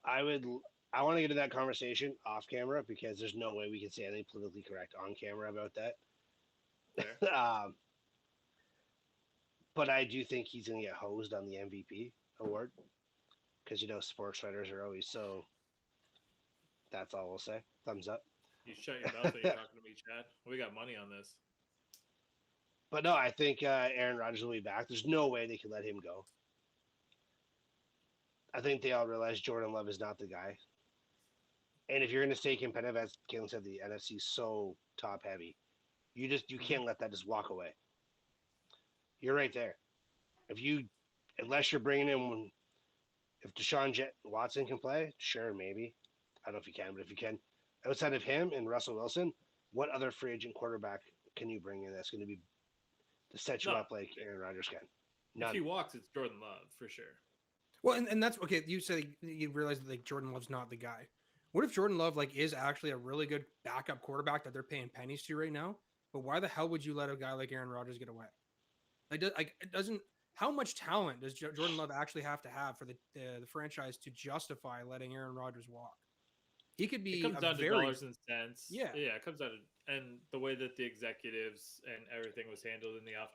I want to get to that conversation off camera because there's no way we can say anything politically correct on camera about that. But I do think he's going to get hosed on the MVP award because, sports writers are always so. That's all we'll say. Thumbs up. You shut your mouth when you're talking to me, Chad. We got money on this. But no, I think Aaron Rodgers will be back. There's no way they can let him go. I think they all realize Jordan Love is not the guy. And if you're going to stay competitive, as Kalen said, the NFC is so top heavy. You can't let that just walk away. You're right there. Unless you're bringing in, if Deshaun Watson can play, sure, maybe. I don't know if you can, but if you can, outside of him and Russell Wilson, what other free agent quarterback can you bring in that's going to be to set you up like Aaron Rodgers can? None. If he walks, it's Jordan Love for sure. Well, and that's okay. You said you realize that Jordan Love's not the guy. What if Jordan Love is actually a really good backup quarterback that they're paying pennies to right now? But why the hell would you let a guy like Aaron Rodgers get away? It doesn't. How much talent does Jordan Love actually have to have for the franchise to justify letting Aaron Rodgers walk? He could be. It comes down to dollars and cents. Yeah, it comes down to and the way that the executives and everything was handled in the off.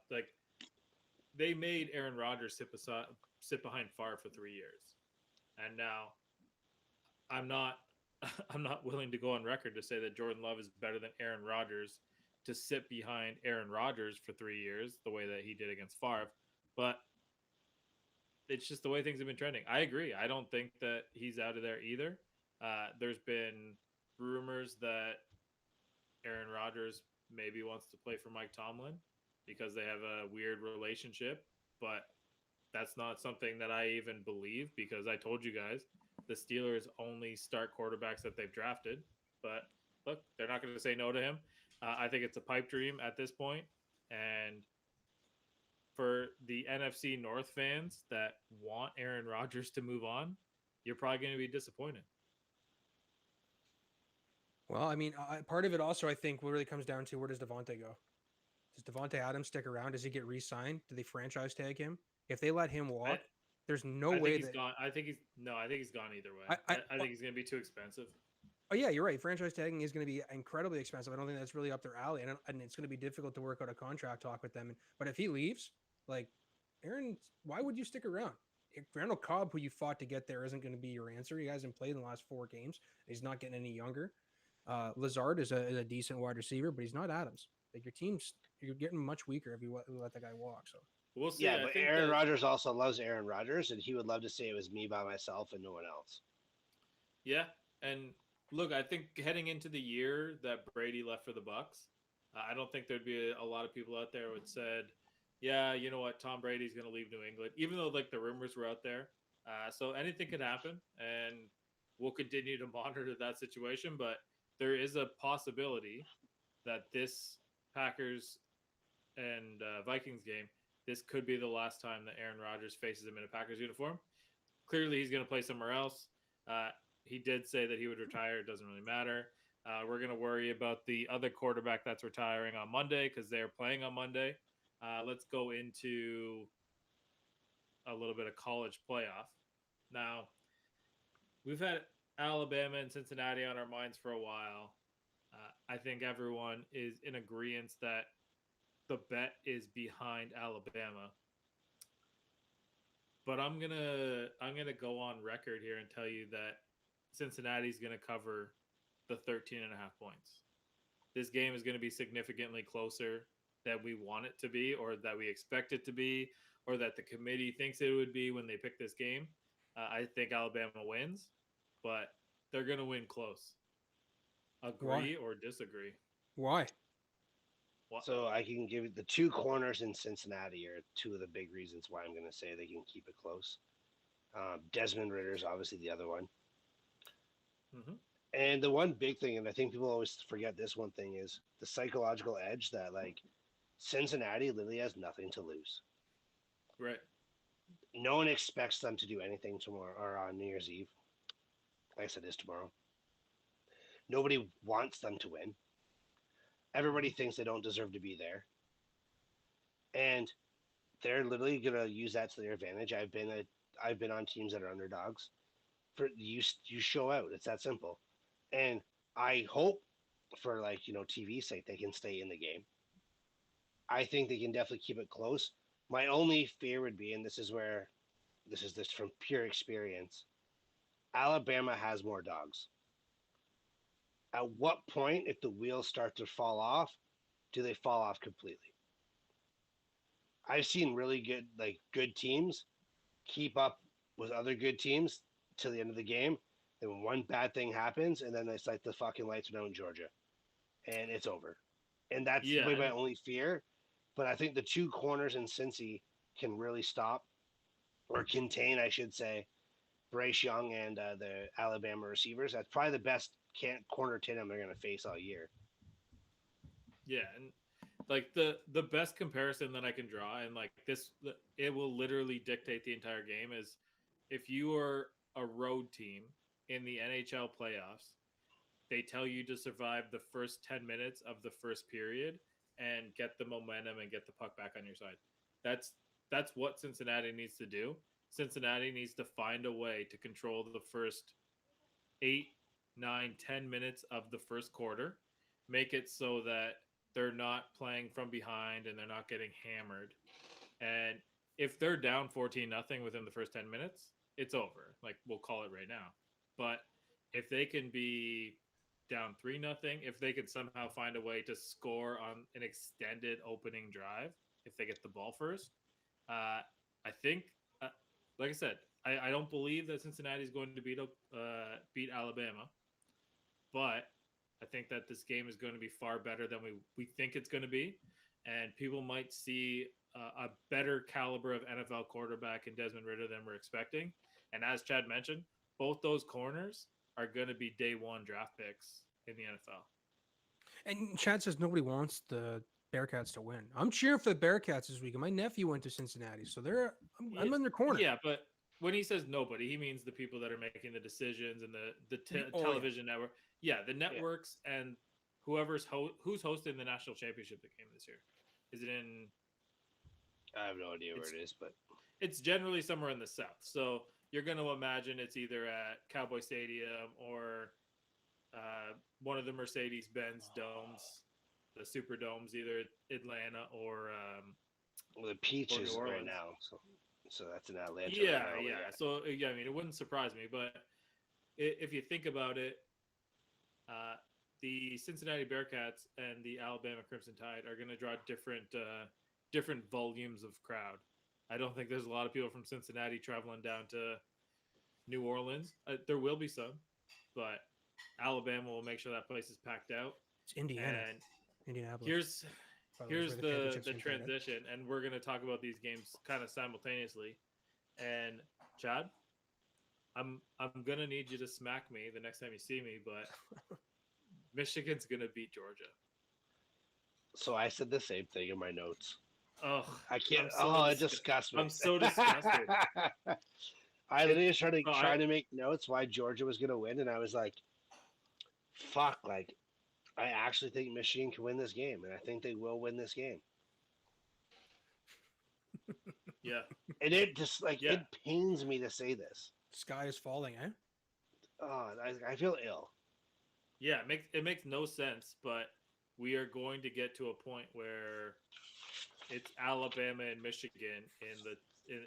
they made Aaron Rodgers sit behind Favre for 3 years, and now I'm not I'm not willing to go on record to say that Jordan Love is better than Aaron Rodgers to sit behind Aaron Rodgers for 3 years the way that he did against Favre, but it's just the way things have been trending. I agree. I don't think that he's out of there either. There's been rumors that Aaron Rodgers maybe wants to play for Mike Tomlin because they have a weird relationship, but that's not something that I even believe because I told you guys the Steelers only start quarterbacks that they've drafted. But look, they're not going to say no to him. I think it's a pipe dream at this point. And for the NFC North fans that want Aaron Rodgers to move on, you're probably going to be disappointed. Well, I mean, part of it also, I think, really comes down to where does Devontae go? Does Devontae Adams stick around? Does he get re-signed? Do they franchise tag him? If they let him walk, there's no way he's gone. I think he's gone either way. I think he's going to be too expensive. Oh yeah, you're right. Franchise tagging is going to be incredibly expensive. I don't think that's really up their alley, and it's going to be difficult to work out a contract talk with them. But if he leaves, like Aaron, why would you stick around? If Randall Cobb, who you fought to get there, isn't going to be your answer. He hasn't played in the last 4 games. He's not getting any younger. Lazard is a decent wide receiver, but he's not Adams. Like you're getting much weaker if you let the guy walk. So we'll see. Yeah, but Aaron Rodgers also loves Aaron Rodgers, and he would love to say it was me by myself and no one else. Yeah, and look, I think heading into the year that Brady left for the Bucs, I don't think there'd be a lot of people out there who would said, yeah, you know what, Tom Brady's going to leave New England, even though like the rumors were out there. So anything could happen, and we'll continue to monitor that situation. But there is a possibility that this Packers and Vikings game, this could be the last time that Aaron Rodgers faces him in a Packers uniform. Clearly, he's going to play somewhere else. He did say that he would retire. It doesn't really matter. We're going to worry about the other quarterback that's retiring on Monday because they're playing on Monday. Let's go into a little bit of college playoff. Now, we've had Alabama and Cincinnati on our minds for a while. I think everyone is in agreement that the bet is behind Alabama. But I'm gonna go on record here and tell you that Cincinnati's gonna cover the 13.5 points. This game is gonna be significantly closer than we want it to be, or that we expect it to be, or that the committee thinks it would be when they pick this game. I think Alabama wins, but they're gonna win close. Agree or disagree? Why? So I can give you the 2 corners in Cincinnati are 2 of the big reasons why I'm going to say they can keep it close. Desmond Ritter's obviously the other one. Mm-hmm. And the one big thing, and I think people always forget this one thing, is the psychological edge that like Cincinnati literally has nothing to lose. Right. No one expects them to do anything tomorrow or on New Year's Eve. Like I said, it's tomorrow. Nobody wants them to win. Everybody thinks they don't deserve to be there. And they're literally going to use that to their advantage. I've been on teams that are underdogs. For you show out. It's that simple. And I hope for TV's sake they can stay in the game. I think they can definitely keep it close. My only fear would be, and this is from pure experience, Alabama has more dogs. At what point, if the wheels start to fall off, do they fall off completely? I've seen really good teams keep up with other good teams till the end of the game. And when one bad thing happens, and then it's like the fucking lights are down in Georgia, and it's over. And that's really my only fear. But I think the 2 corners in Cincy can really stop or contain, I should say, Bryce Young and the Alabama receivers. That's probably the best corner tandem they're going to face all year. Yeah, and like the best comparison that I can draw, and like this, it will literally dictate the entire game, is if you are a road team in the NHL playoffs, they tell you to survive the first 10 minutes of the first period and get the momentum and get the puck back on your side. That's what Cincinnati needs to do. Cincinnati needs to find a way to control the first 8, 9, 10 minutes of the first quarter, make it so that they're not playing from behind and they're not getting hammered. And if they're down 14-0 within the first 10 minutes, it's over. Like, we'll call it right now. But if they can be down 3-0, if they could somehow find a way to score on an extended opening drive, if they get the ball first, I think, like I said, I don't believe that Cincinnati is going to beat Alabama, but I think that this game is going to be far better than we think it's going to be, and people might see a better caliber of NFL quarterback in Desmond Ridder than we're expecting. And as Chad mentioned, both those corners are going to be day one draft picks in the NFL. And Chad says nobody wants the Bearcats to win. I'm cheering for the Bearcats this week. And my nephew went to Cincinnati, so I'm in their corner. Yeah, but when he says nobody, he means the people that are making the decisions and the television network. Yeah, the networks and who's hosting the national championship game this year. Is it in? I have no idea where it is, but it's generally somewhere in the South. So you're going to imagine it's either at Cowboy Stadium or one of the Mercedes-Benz domes, the Super Domes, either Atlanta or the Peach is right now. So that's in Atlanta. Yeah, right now, yeah. So yeah, I mean, it wouldn't surprise me, but if you think about it, the Cincinnati Bearcats and the Alabama Crimson Tide are going to draw different volumes of crowd. I don't think there's a lot of people from Cincinnati traveling down to New Orleans. There will be some, but Alabama will make sure that place is packed out. It's Indiana. And Indianapolis. Here's the transition, and we're going to talk about these games kind of simultaneously. And Chad, I'm going to need you to smack me the next time you see me, but Michigan's going to beat Georgia. So I said the same thing in my notes. Oh, I can't. It disgusts me. I'm so disgusted. I literally started trying to make notes why Georgia was going to win, and I was like, fuck, like, I actually think Michigan can win this game, and I think they will win this game. Yeah. And it just, it pains me to say this. Sky is falling, eh? Oh, I feel ill. Yeah, it makes no sense, but we are going to get to a point where it's Alabama and Michigan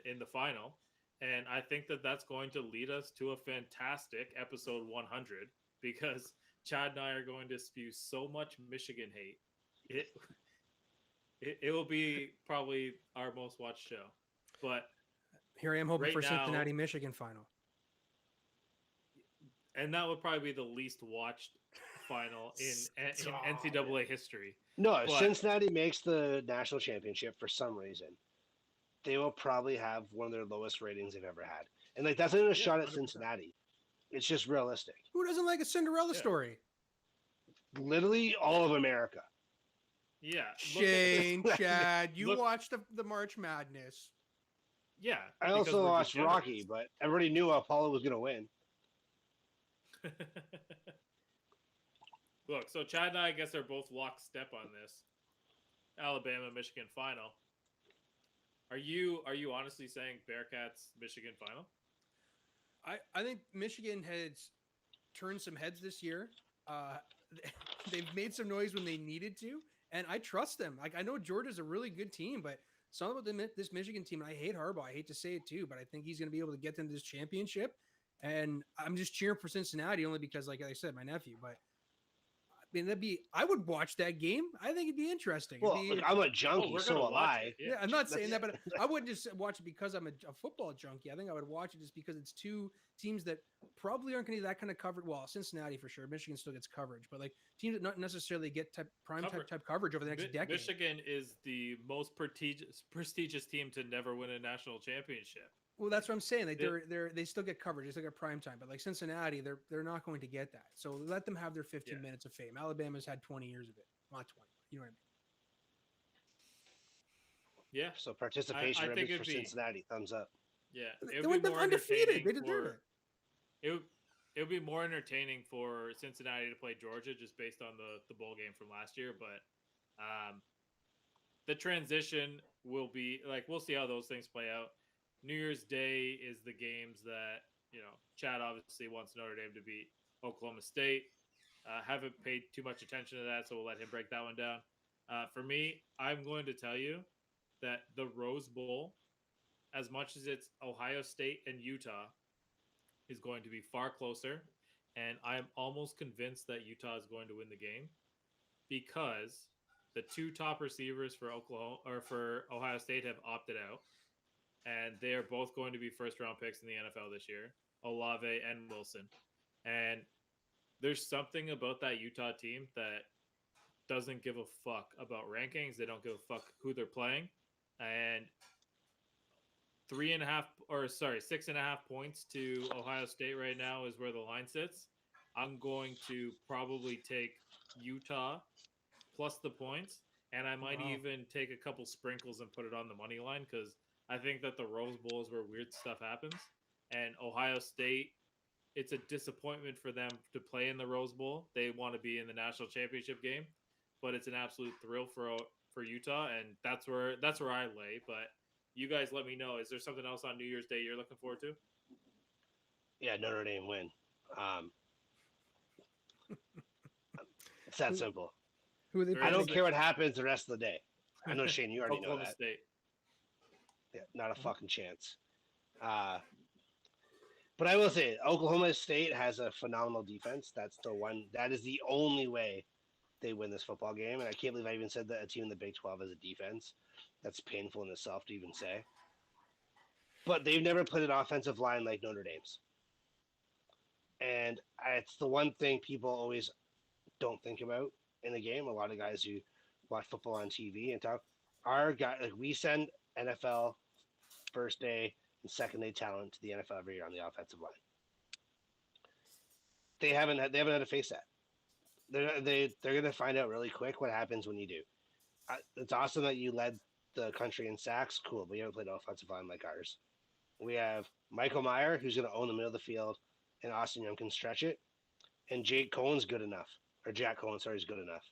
in the final, and I think that that's going to lead us to a fantastic episode 100 because Chad and I are going to spew so much Michigan hate. It will be probably our most watched show. But here I am hoping right for now, Cincinnati Michigan final. And that would probably be the least watched final in NCAA history. No, if Cincinnati makes the national championship for some reason, they will probably have one of their lowest ratings they've ever had. And that's not even a shot at 100%. Cincinnati. It's just realistic. Who doesn't like a Cinderella story? Literally all of America. Yeah. Shane, Chad, you watched the March Madness. Yeah. I also watched Rocky, but everybody knew Apollo was going to win. Look, so Chad and I guess are both lockstep on this Alabama Michigan final. Are you honestly saying Bearcats Michigan final? I think Michigan has turned some heads this year. They've made some noise when they needed to, and I trust them. Like, I know Georgia's a really good team, but something about this Michigan team, and I hate Harbaugh. I hate to say it too, but I think he's going to be able to get them to this championship. And I'm just cheering for Cincinnati only because, like I said, my nephew. But I mean, I would watch that game. I think it'd be interesting. Well, look, I'm a junkie, so am I. Yeah, I'm not saying that, but I wouldn't just watch it because I'm a football junkie. I think I would watch it just because it's two teams that probably aren't going to get that kind of coverage. Well, Cincinnati for sure. Michigan still gets coverage, but like teams that not necessarily get prime type coverage over the next decade. Michigan is the most prestigious team to never win a national championship. Well, that's what I'm saying. Like they still get coverage, they still get prime time, but like Cincinnati, they're not going to get that. So let them have their 15 minutes of fame. Alabama's had 20 years of it, not 20. You know what I mean? Yeah. So participation rate for Cincinnati, thumbs up. Yeah, they would be undefeated. They deserve it. It would be more entertaining for Cincinnati to play Georgia just based on the bowl game from last year, but the transition will be like we'll see how those things play out. New Year's Day is the games that, Chad obviously wants Notre Dame to beat Oklahoma State. Haven't paid too much attention to that, so we'll let him break that one down. For me, I'm going to tell you that the Rose Bowl, as much as it's Ohio State and Utah, is going to be far closer. And I'm almost convinced that Utah is going to win the game because the two top receivers for Oklahoma or for Ohio State have opted out, and they are both going to be first-round picks in the NFL this year, Olave and Wilson. And there's something about that Utah team that doesn't give a fuck about rankings. They don't give a fuck who they're playing. And 6.5 points to Ohio State right now is where the line sits. I'm going to probably take Utah plus the points, and I might even take a couple sprinkles and put it on the money line because I think that the Rose Bowl is where weird stuff happens. And Ohio State, it's a disappointment for them to play in the Rose Bowl. They want to be in the national championship game, but it's an absolute thrill for Utah, and that's where I lay. But you guys let me know. Is there something else on New Year's Day you're looking forward to? Yeah, Notre Dame win. It's that simple. Who are they? I don't playing? care what happens the rest of the day. I know, Shane, you already know Oklahoma that. State. Yeah, not a fucking chance. But I will say, Oklahoma State has a phenomenal defense. That is the only way they win this football game. And I can't believe I even said that a team in the Big 12 has a defense. That's painful in itself to even say. But they've never played an offensive line like Notre Dame's. And it's the one thing people always don't think about in the game. A lot of guys who watch football on TV and talk, our guy, like we send NFL first day and second day talent to the NFL every year on the offensive line. They haven't had to face that. They're going to find out really quick what happens when you do. It's awesome that you led the country in sacks. Cool, but you haven't played an offensive line like ours. We have Michael Meyer, who's going to own the middle of the field, and Austin Young can stretch it. And Jack Cohen's good enough. Is good enough.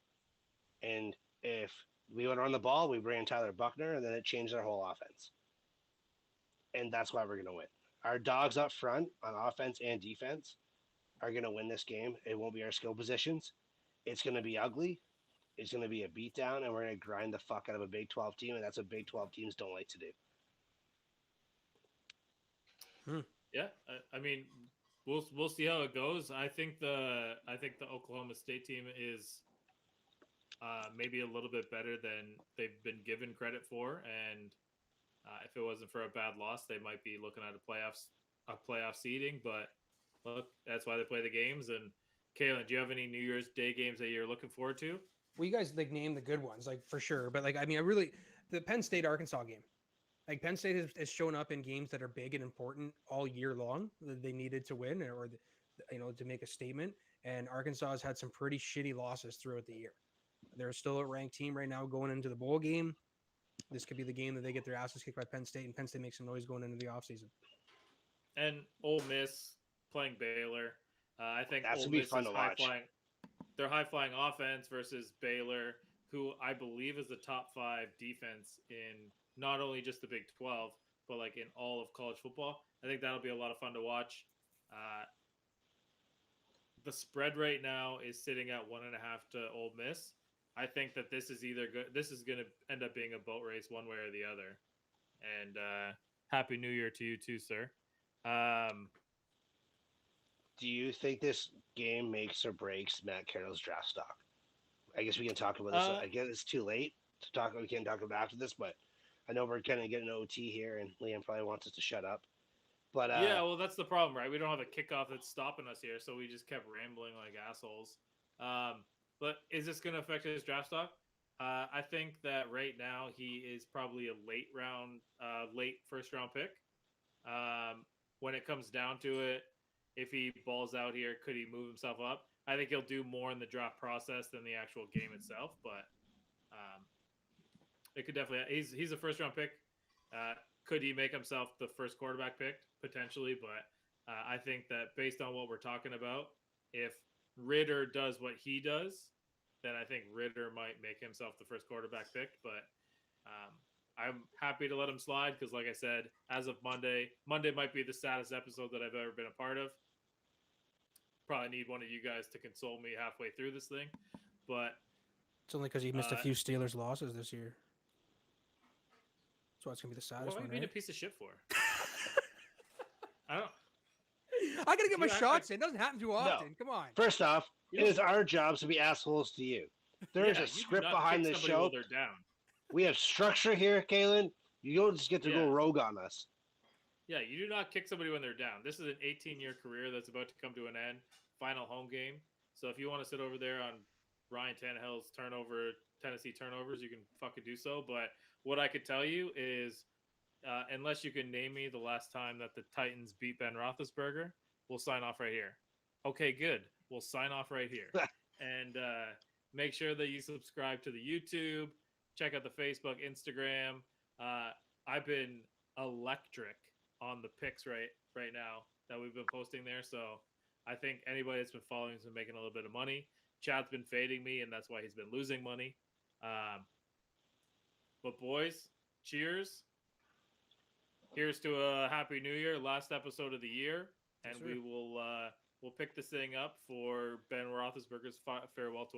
And if we want to run the ball, we bring in Tyler Buckner, and then it changed our whole offense. And that's why we're going to win. Our dogs up front on offense and defense are going to win this game. It won't be our skill positions. It's going to be ugly. It's going to be a beatdown, and we're going to grind the fuck out of a Big 12 team, and that's what Big 12 teams don't like to do. Yeah, I mean, we'll see how it goes. I think the Oklahoma State team is maybe a little bit better than they've been given credit for, and if it wasn't for a bad loss, they might be looking at a playoff seeding. But look, that's why they play the games. And Kalen, do you have any New Year's Day games that you're looking forward to? Well, you guys name the good ones, for sure. But the Penn State Arkansas game. Penn State has shown up in games that are big and important all year long that they needed to win or to make a statement. And Arkansas has had some pretty shitty losses throughout the year. They're still a ranked team right now going into the bowl game. This could be the game that they get their asses kicked by Penn State, and Penn State makes some noise going into the offseason. And Ole Miss playing Baylor. I think That's Ole gonna be Miss fun is to watch. Their high-flying offense versus Baylor, who I believe is the top 5 defense in not only just the Big 12, but in all of college football. I think that'll be a lot of fun to watch. The spread right now is sitting at 1.5 to Ole Miss. I think that this is going to end up being a boat race one way or the other. And Happy New Year to you too, sir. Do you think this game makes or breaks Matt Carroll's draft stock? I guess we can talk about this. I guess it's too late to talk. We can't talk about after this, but I know we're going to get an OT here, and Liam probably wants us to shut up. But yeah, well, that's the problem, right? We don't have a kickoff that's stopping us here, so we just kept rambling like assholes. But is this going to affect his draft stock? I think that right now he is probably a late first-round pick. When it comes down to it, if he balls out here, could he move himself up? I think he'll do more in the draft process than the actual game itself, but it could definitely. He's a first-round pick. Could he make himself the first quarterback pick? Potentially, but I think that based on what we're talking about, if Ritter does what he does, then I think Ritter might make himself the first quarterback pick. But I'm happy to let him slide because, like I said, as of Monday might be the saddest episode that I've ever been a part of. Probably need one of you guys to console me halfway through this thing, but It's only because you missed a few Steelers losses this year. So it's gonna be the What saddest are you one, being a right? piece of shit for? I don't. I gotta get my Dude, shots in. It doesn't happen too often. Come on. First off, You it don't- is our jobs to be assholes to you. There is Yeah, a you do script not behind kick this somebody show. while they're down. We have structure here, Kalen. You don't just get to go Yeah. rogue on us. Yeah, you do not kick somebody when they're down. This is an 18-year career that's about to come to an end. Final home game. So if you want to sit over there on Ryan Tannehill's Tennessee turnovers, you can fucking do so. But what I could tell you is, unless you can name me the last time that the Titans beat Ben Roethlisberger, we'll sign off right here. Okay, good. We'll sign off right here. And make sure that you subscribe to the YouTube. Check out the Facebook, Instagram. I've been electric on the picks right now that we've been posting there. So I think anybody that's been following has been making a little bit of money. Chad's been fading me, and that's why he's been losing money. But boys, cheers. Here's to a happy new year, last episode of the year, and Yes, sir. we will we'll pick this thing up for Ben Roethlisberger's farewell tour.